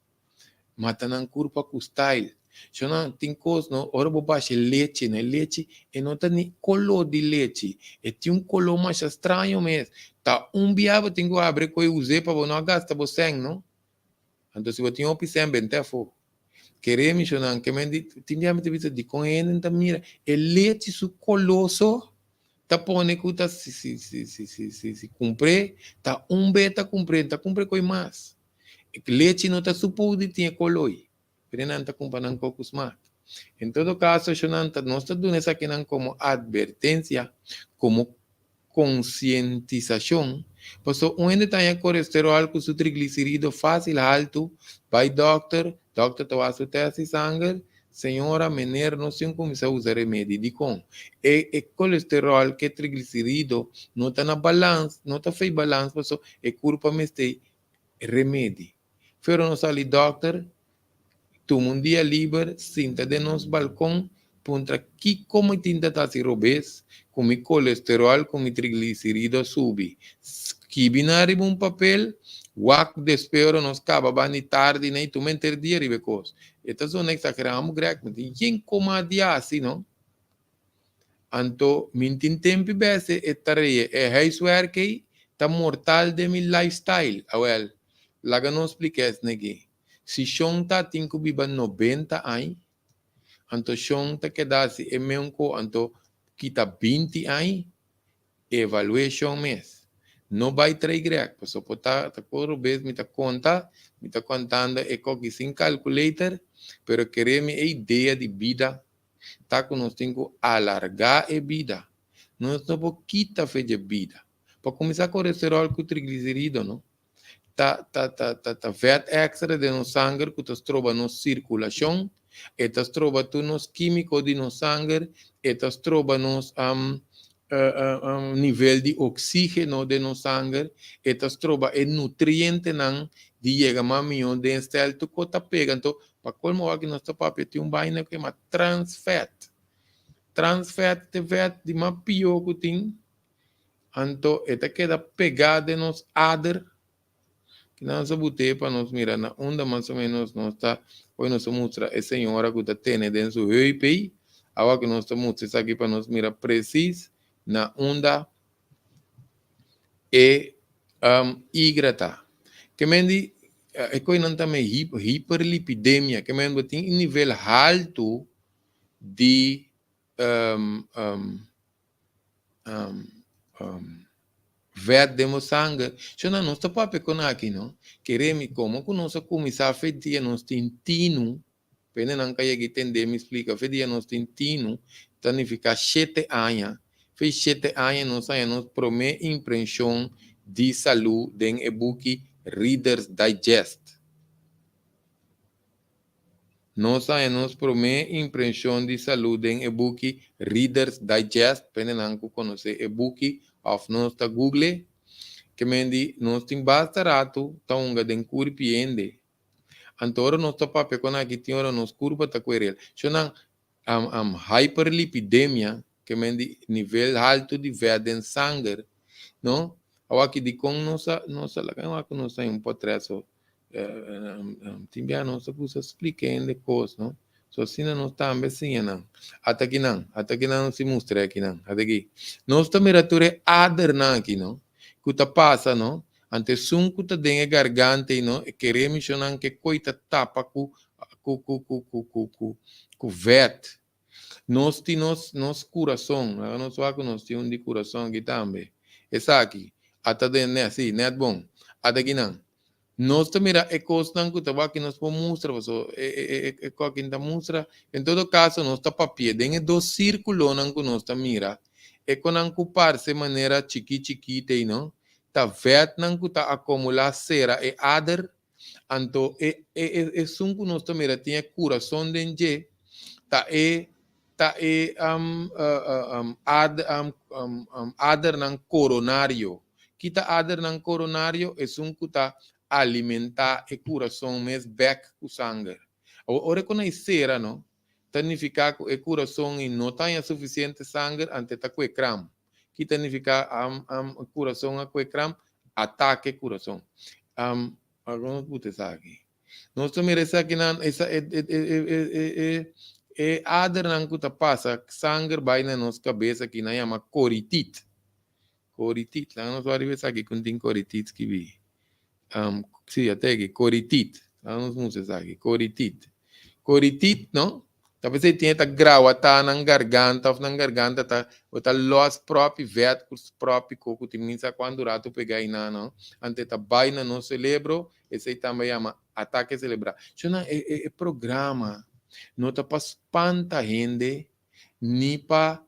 Mata na curva com style. Se não tem coisa, não, ora vou baixar leite, né? Leite, e não tem nem color de leite. E tem um color mais estranho mesmo. Tá um biabo, tem que abrir que eu usei para não gastar você, não? Então, se você tem opção, bem, tá fo. Querer me chamar, que me tem já me visto de com ele, então mira, e leite su coloso, tá pone que tá se cumpre, tá um beta cumpre, tá cumpre com mais. Leite não está suposto ter color. Pero não está comparando com os matos. Em todo caso, nós estamos dando isso aqui como advertência, como conscientização. Pois onde tem colesterol com seu triglicerídeo fácil alto, vai doctor te faz o teste de sangue, senhora, menina, não sei como se usa remédio de com. E colesterol que triglicerídeo não está na balança, não está feito balança, pois é culpa me tem remédio. Pero nos ali doctor, toma um dia livre, senta de nos balcão, contra que como tinta tá se robes, com mi colesterol, com mi triglicerídeo sube. Que binário um papel, wak despero nos caba bani tarde, nem tu menter dia ribe cos. Estas são exageramos grec, mas quem coma dia assim, não? Anto, mintin tempo bese, etareia, reiswer que tá mortal de mi lifestyle. Well, laga não expliques negi. Se chonta tinko biba 90 anos, anto chonta quedasse e menco anto kita 20 anos, evaluation mes. Não vai trair, porque pota ta coro vez me tá contando e coque sem calculator, pero queremos a ideia de vida, tá que nós temos que alargar a vida. Nós não podemos quitar a vida. Para começar com o colesterol com o triglicerídeo, não? Vet extra de no sangue que te trova na circulação, e te trova tu nos químicos de no sangue, e te trova nos nível de oxígeno de no sangue, e te trova e nutriente nan de chega mamio de estel tu cota pega. Então, para colmo aqui nosso papo tem vaina que é trans fat. Trans fat de vet de uma pior que tem. Então, esta queda pegada nos ader, que nós botei para nós mirar na onda mais ou menos nós está, hoje nós mostra a senhora que está tendo dentro do EIP, agora que nós estamos isso aqui para nós mirar preciso na onda e igrata. Que mendi, é coisa também hiperlipidemia, que mendi tem nível alto de um, um, vet demo sangue. Se não está para com aqui, não? Queremos como que nós começar a fazer nós tintino, pena não que entender me explica, fazer nós tintino, significa 7 anos. Fez 7 anos nós promete impressão de saúde em e-book Reader's Digest. Nós promete impressão de saúde em e-book Reader's Digest, pena não que conhecer e-book of nós tá Google, que mendi nós tem basta rato tá unga den curpiende. Antoro nós tá pape com aqui tem hora nós curva tá querel. Chonang hyperlipidemia, que mendi nível alto de verde sangue, não? Awaki di kong nosa lakan wako nosa yung potreso timbia nosa kusa expliquen de cos, no? So sina nos tambe sinha nang. Ata kinang si mustre kinang. Ata ki. Nos ta mirature ader na aqui, no? Kuta passa, no? Ante sun kuta dengue gargante, no? E queremos chonan que coita tapa ku vet. Nos coração, nós wako nos ti um de coração aqui também. Essa aqui. Ata de né assim, net bom. Ata kinang. Nós também é coisa que estava aqui nós vamos mostrar, so é que ainda mostra. Em todo caso, nós está papel, tem dois círculos não que nós está mira. É quando não ocupar de maneira chiquita, não? Tá vendo não que está acumular cera e ader, então é que nós está mira tinha coração dentro, ader não coronário. Kita ader não coronário é que está alimentar o coração mais back com sangue. Ora quando é cera, não? Significa que o coração não tem suficiente sangue ante tá com o cram. Que significa o coração a com o cram ataque o coração. Agora vamos aqui. Nós também aqui não essa ader não que passa sangue vai na nossa cabeça que não chama coritite. Coritite, lá nós vamos ver aqui quando tem coritite que vi. Sim, até aqui, coritite. Vamos mostrar aqui, coritite. Coritite, não? Talvez você tenha grau, tá na garganta, tá los próprio vet, os próprio coco, tem minha quando rato pegar aí não? Ante tá baina no cerebro, esse aí também chama ataque cerebral. Isso não é programa, não tá para espanta gente, nem para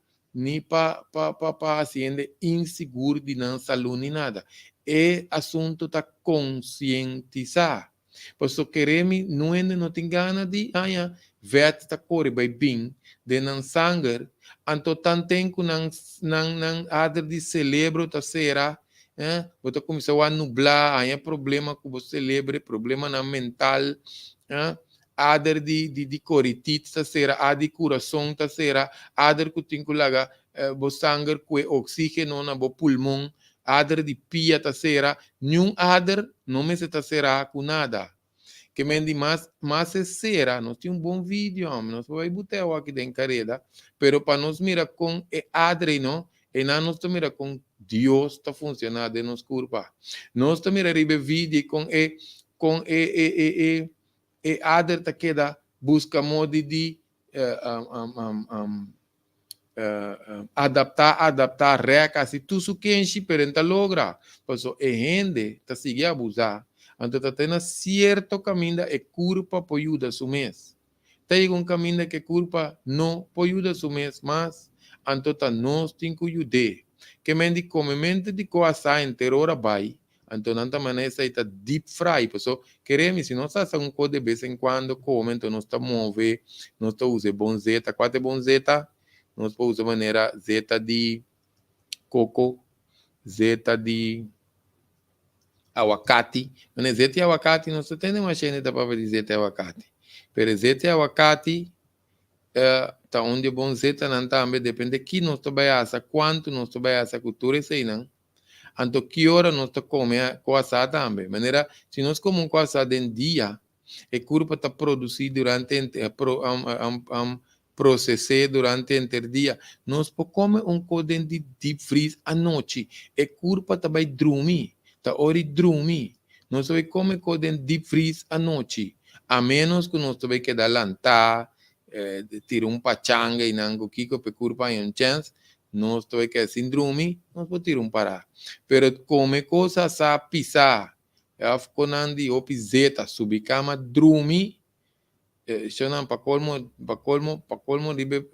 paciente inseguro de não saúde nem nada. É assunto da conscientizar. Por isso queremos não tem gana de vet ta corre by bem de não sangue, anto tantem que não adre de cerebro ta será, você começa a nublar, aí problema com o cérebro, problema na mental, adre de coritite ta será, adre de coração ta será, adre que tem que lagar o sangue com oxígeno na o pulmão, adre de pia ta será, nenhum adre não me se ta será com nada. Que mendi mais cera, nós temos bom vídeo, nós vamos botar aqui dentro careda, pero para nós mirar com adre, não, e não nós mira com Deus está funcionando de nos curva. Nós mira ribe vídeo com adre tá queda busca modo de adaptar reca se tudo que enche perenta logra, por isso é gente tá seguir abusar. Então, tem certo caminho é culpa por ajuda a mês. Tem um caminho que culpa não por ajuda a mês, mas então nós temos que ajudar. Que mendi come mente de coisa inteira vai. Então, não tá maneira está deep fry. Por isso, queremos se nós fazemos de vez em quando come, então nós está mover, nós está usando bonzeta, quatro bonzeta, nós podemos usar maneira zeta de coco, zeta de aguacate, mas zeta e aguacate não se tem uma cheia para fazer zeta e aguacate. Pero zeta e aguacate, tá onde bom zeta não também depende de que nós trabalhamos, quanto nós trabalhamos a cultura sei não. Então que hora nós comemos coisa também. Maneira, se nós comemos coisa dentro dia, o corpo está produzido durante processar durante o dia. Nós podemos comer um codem de deep freeze à noite. O corpo também dormir. Tá ori dormir. Nós vai comer com deep freeze à noite. A menos que nós vai quedar lantar, tira pachanga e não kiko pe curpa em chance, nós vai que sem dormir, nós vamos tirar parar. Pero come coisas a pisar, afconandi o piseta, subir cama, dormir, chonan pa colmo ribe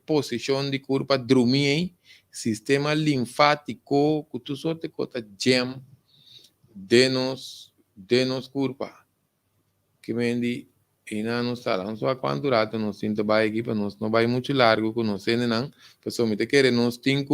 posição de curva dormir, sistema linfático, que tu só te cota gem, denos curva, que vendi e não sala, não só quanto rato nós sinto vai aqui, para nós não vai muito largo, que nós ainda não, pessoal me te quer nós tinha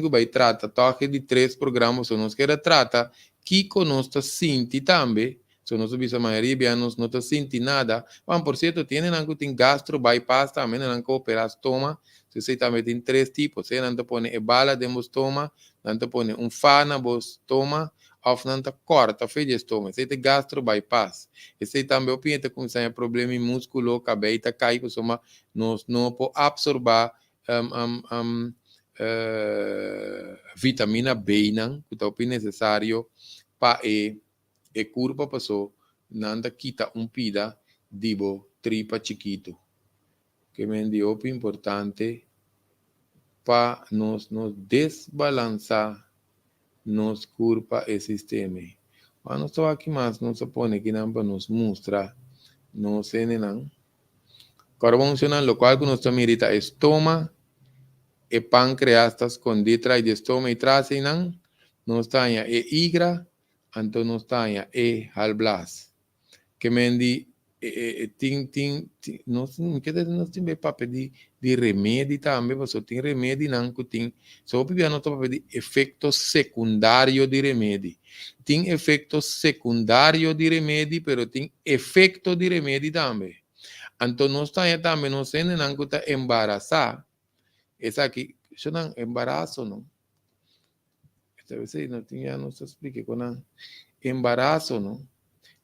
vai trata, toque de 3 programas, nós quer trata, que nós está sinti também, se nós subimos a maioria, nós não está sinti nada, mas por certo, tem não tem gastro bypass também, não que operar estômago, se você também tem 3 tipos, você não te põe bala de estômago, não te põe fana no estômago, of não te corta, fez estômago, você tem gastro bypass, esse também o pinta com esse problema em músculo, cabeça, cai, que soma, nós não pode absorver vitamina B, não, que é necessário para e curva passou, nanda quita pida, dibo, tripa chiquito, que me dio importante para nos desbalançar nos curva e sistema. Mas não estou aqui mais, não se põe aqui não para nos mostrar, não sei nem não. Agora vamos funcionar, lo qual que nos mirita estômago e pâncreas com detrás de estômago e trás e não, nos está e igra, então nos está e halblas. Que mendi nós temos papel de remédio também, você tem remédio não que tem, só para não papel de efeito secundário de remédio. Tem efeito secundário de remédio, pero tem efeito de remédio também. Então nós também não sei não que está embaraçado. Essa aqui, isso não embaraço não. Esta vez não tinha, não se explique com embaraço não.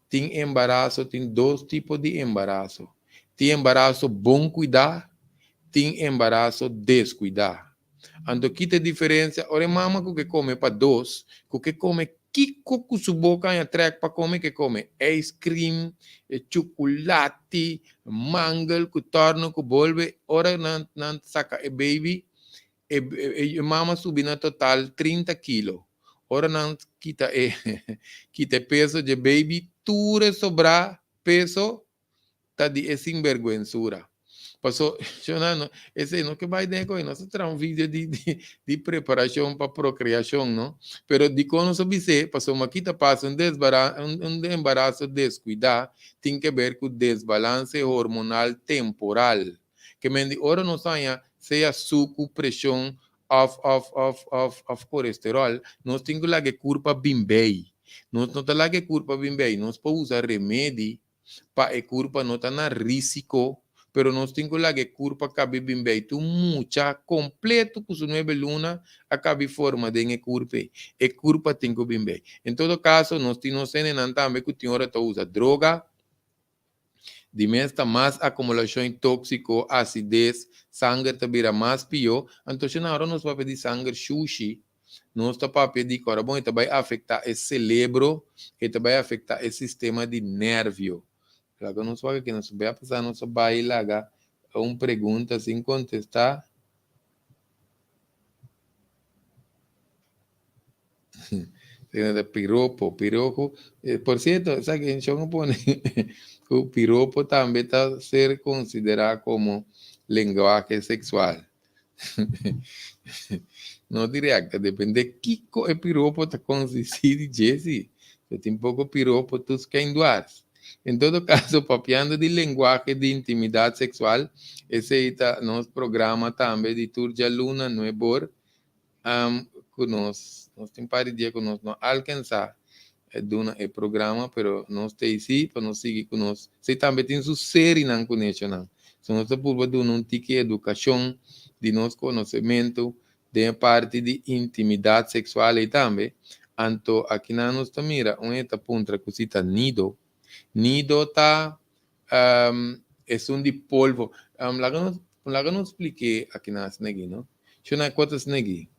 Tem embaraço, tem 2 tipos de embaraço. Tem embaraço bom cuidar, tem embaraço descuidar. Então, aqui tem diferença. Ora, mama que come para 2, que come kiko com sua boca e track para comer, que come ice cream, chocolate, mangal, que torna, que bolve. Ora, não saca e baby, e mama subir na total 30 quilos. Ora, não quita peso de baby, tudo sobrar peso, tá de sinvergüenzura. Passou, esse não que vai decorar, nós temos vídeo de preparação para procriação, não? Pero de quando se você passou uma quita passa um embaraço descuidar, tem que ver com desbalance hormonal temporal. Que mendi ora não saia, seja suco, pressão, of colesterol, nós temos que curva bimbei. Nós não temos que curva bimbei, nós podemos usar remédio para a curva não estar na risco, pero nós temos que curva cabe bimbei, tu mucha completo com sua 9 luna, acabe forma de curva, e curva tem que bimbei. Em todo caso, nós temos também que tem hora que usa droga, de mesta mais acumulação tóxico, acidez, sangue também mais pior. Então, na hora nós vamos pedir sangue sushi, nós vamos pedir agora, bom, isso vai afetar o cérebro, isso vai afetar o sistema de nervio. Claro, nós vamos aqui, nós vamos passar, nós vamos lá, uma pergunta sem contestar. Piropo. Por cierto, sabe que yo me pone o piropo também está a ser considerado como lenguaje sexual. Não diria que depende de que o piropo está consistir de Jesse. Tem pouco piropo, tu quem duas. Em todo caso, papiando de linguagem de intimidade sexual, esse é nosso programa também de Turja Luna, não é bor, que nós temos para dia que nós não alcançar o programa, pero nós temos sim, para nós seguir com nós. Você também tem sua série na conexão. Se nós estamos dando um tique de educação, de nosso conhecimento, de parte de intimidade sexual e também, então aqui na nossa mira, onde ponta que cita nido. Nido está é um de polvo. Lá que não expliquei aqui na snegi, não? Deixa eu não contar snegi.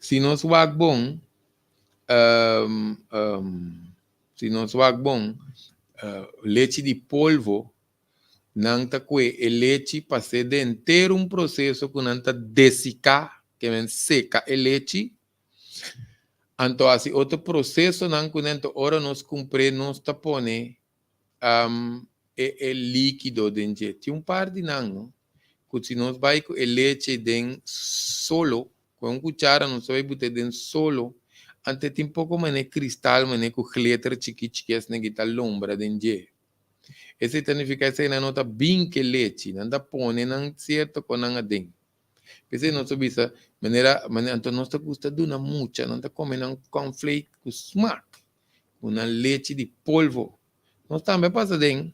se nós wag bom, se nós wag bom, leite de polvo, não tá que é leite para ser de inteiro um processo que não tá dessecar, que é seca é leite. Então, assim, outro processo não que não hora nós cumprir, nós tá pone é líquido dentro. Tem um par de não, que se nós vai com leite dentro solo, com uma cuchara nós vai botar dentro solo, ante tem pouco mais cristal, mais com glitter chiquichiques, né, que tá lombra dentro. Esse significa que não está bem que leite, não está pone não certo com não dentro. Porque não sabe essa maneira, então nós está gostando uma mucha, não está comendo um cornflake com smack, uma leite de polvo. Nós também passa dentro,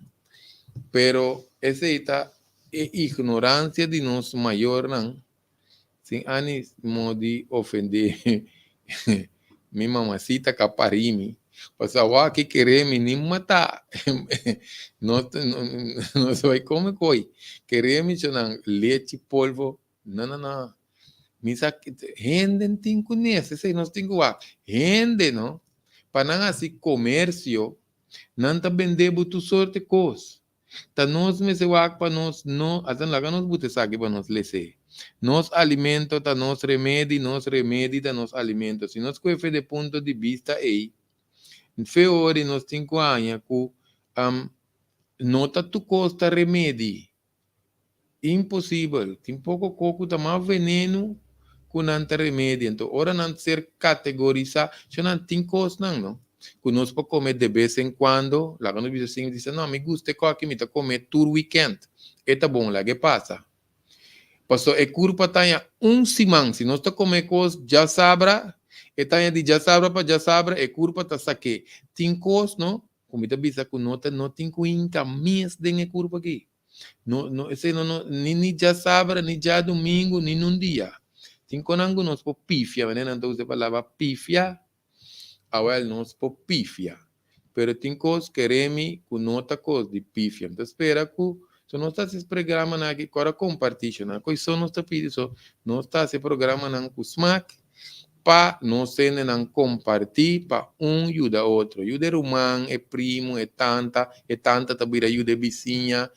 pero essa está é ignorância de nós maior, não, sem ânimo de ofender minha mamacita caparimi. Passawa que queremos nem matar. Nós vai comer coi. Queremos não leite polvo. Não. Misa rende tem conhece, sei nós tem que rende, não? Para não assim comércio, não tá vender butu sorte coisa. Tá nós me se para nós não, asan lá nós butu saque para nós lecer. Nos alimento tá nos remédio tá nos alimento. Se nós coe de ponto de vista aí, feore nos 5 anos que nota tu custa remédio. Impossível. Tem pouco coco tá mais veneno que não tem remédio. Então, ora não ser categorizar, já não tem coisa não. Que nós podemos comer de vez em quando, lá quando você diz, não, me gusta coque, me tá comer todo weekend. É tá bom, lá que passa. Passou é curva tanha semana, se nós tá comer coisa, já sabra, e tanha de já sabra para já sabra, é curva tá saque. Tem coisa, não? Comida bisa com nota, não tem coinca, mês de curva aqui. Não, esse não, nem já sabra, nem já domingo, nem num dia. Tem conango nós por pifia, né? Então você falava pifia, agora nós por pifia. Pero tem coisa que remi com nota coisa de pifia. Então espera que se não está esse programa aqui, agora compartilha, coisa só não está pedindo, não está esse programa não com smack, para não ser não compartilhar, para ajuda outro. Ajuda irmão, é primo, é tanta também ajuda vizinha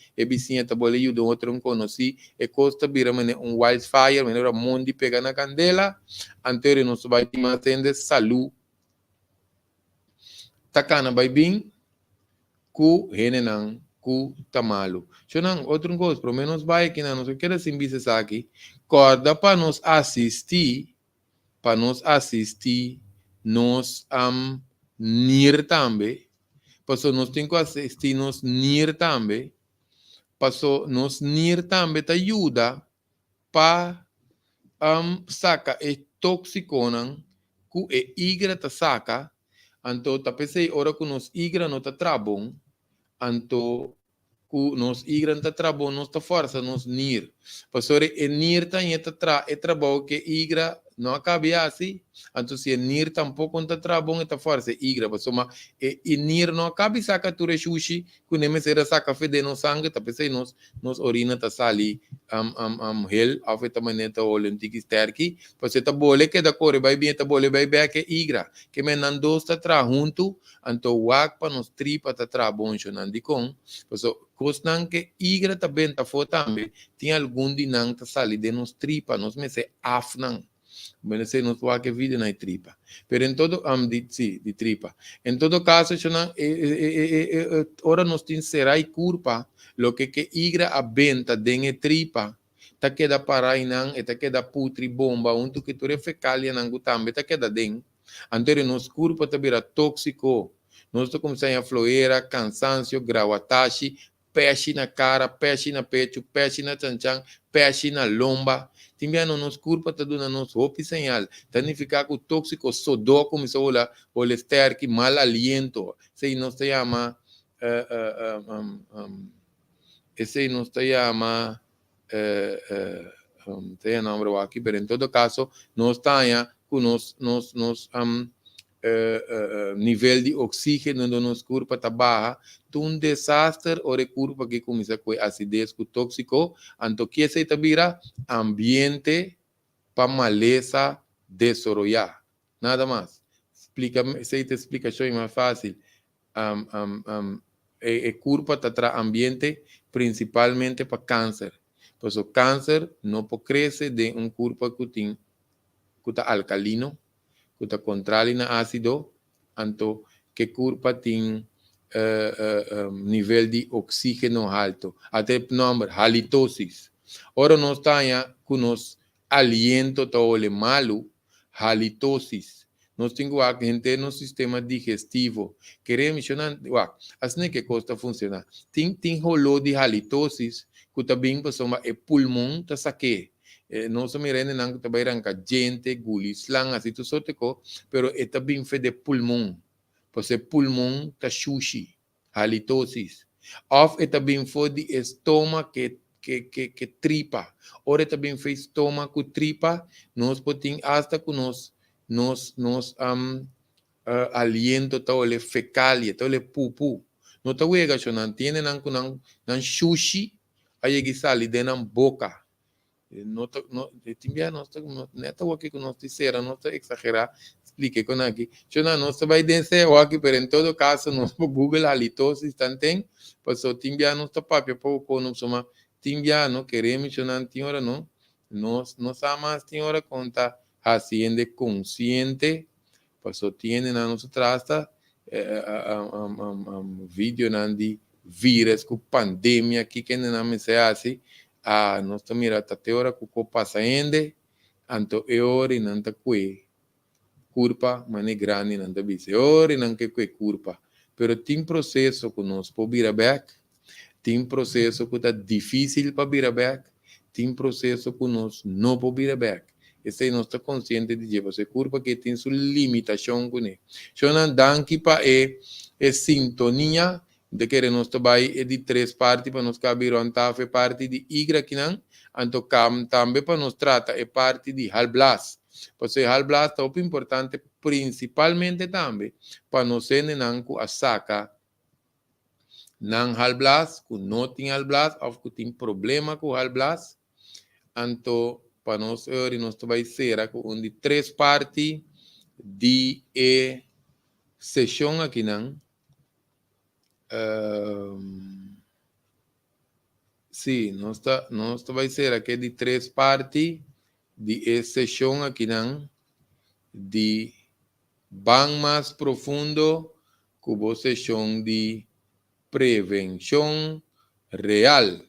também ajuda outro não conheci, é costa vira um wildfire, maneira mundo pega na candela, anterior não vai ter mais tende saúde. Takana vai bem, ku henenang ku tamalo. So nang outro coisa, pelo menos vai que não quer assim bises aqui, corda para nos assistir, nos nir também, passou nos tem que assistir nos nir também, passou nos nir também te ajuda para saca é toxiconan, ku é igra ta saca. Anto tapesei ora que nos igra não tá trabom, anto que nos igra não tá trabom, nos tá força nos nir. Pastor e nir tá é trabom que igra não acabe assim, anto se nir tampouco não tá trabom, tá força igra, pastor mas e nir não acabe saca ture sushi, que nem me será saca fede no sangue, tapesei nos orina tá sali hel afeta maneta olympic sterki, pastor tá bole que da core vai bem tá bole vai bem que igra, que me não dos tá tra junto, anto wak pa nos tripa tá tra bom chonandi com, pastor cosnan que igra tá bem tá fo tambe, tem algum dinang tá sali de nos tripa, nos me se afnan. Bueno, se nos va que vida na tripa. Pero en todo, de tripa. En todo caso, ahora nos tiene será y culpa lo que igra a venta de tripa. Ta queda parainan, ta queda putri bomba, unto que tu refecalia nangu tambe, ta queda den. Anterior nos culpa ta vira tóxico. Nós começamos a floeira, cansancio, grauatashi, peixe na cara, peixe na pecho, peixe na chanchan, peixe na lomba. Timbiano nos culpa tá dando nos roupa señal. Tanificar que o tóxico sodó começou a molestar que mal aliento. Esse não se chama esse não se chama tem nome aqui, mas em todo caso nós está com nos nível de oxígeno no nosso corpo está baixo, um desastre ou recurso que começa com acidez com tóxico, então que se vira ambiente para maleza desarrollar. Nada más. Se te explicación más fácil. Culpa está ambiente principalmente para cáncer. Pues o cáncer no crece de un culpa que está alcalino, que está contralina ácido, anto que culpa tiene nivel de oxígeno alto. Até el nombre, halitosis. Ahora no está ya con los aliento todo le malo, halitosis. Nós temos a gente no sistema digestivo. Queremos mencionar, assim que costa funcionar. Tem rolô de halitosis, que também pessoa é pulmão, tá saque. Nós mirando não que também ranca gente, gulis, lang, assim tu sote ko, pero é também fe de pulmão. Porque pulmão tá sushi, halitosis. Of é também foi de estômago que tripa. Ora também fez estômago tripa, nós podemos hasta com nos aliento todo le fecalia, todo le pupu. No te voy a decir, no tiene nan sushi, hay que salir de nan boca. No timbia no neta o aqui que não te será, não te exagerar, explique com aqui. Eu não se vai dizer o aqui, pero em todo caso, no Google halitosis também, pois o timbia não está papel pouco não soma timbia não queremos eu não tinha hora não sabe mais tinha hora conta haciendo consciente, pues tienen a nosotros hasta vídeo de vírus, com pandemia aqui que não se hace, nós mira até hora que passa ainda, anto hora e não tá culpa, mas é grande não tá vice, hora e não que culpa, pero tem processo que nós por vir back, tem processo que tá difícil para vir back, tem processo que nós não por vir back. Esse não está consciente de que você curva que tem sua limitação com ele. Então, não que para sintonia de que nós trabalhamos de 3 partes para nós caber a parte de igra que não, então também para nós trata é parte de halblas. Porque halblas é muito importante principalmente também para nós ser não a saca não halblas, que não tem halblas ou que tem problema com halblas, então para nós hoje nós vai ser com de 3 partes de sessão aqui não sim nós vai ser aqui de 3 partes de sessão aqui não de bem mais profundo com a sessão de prevenção real.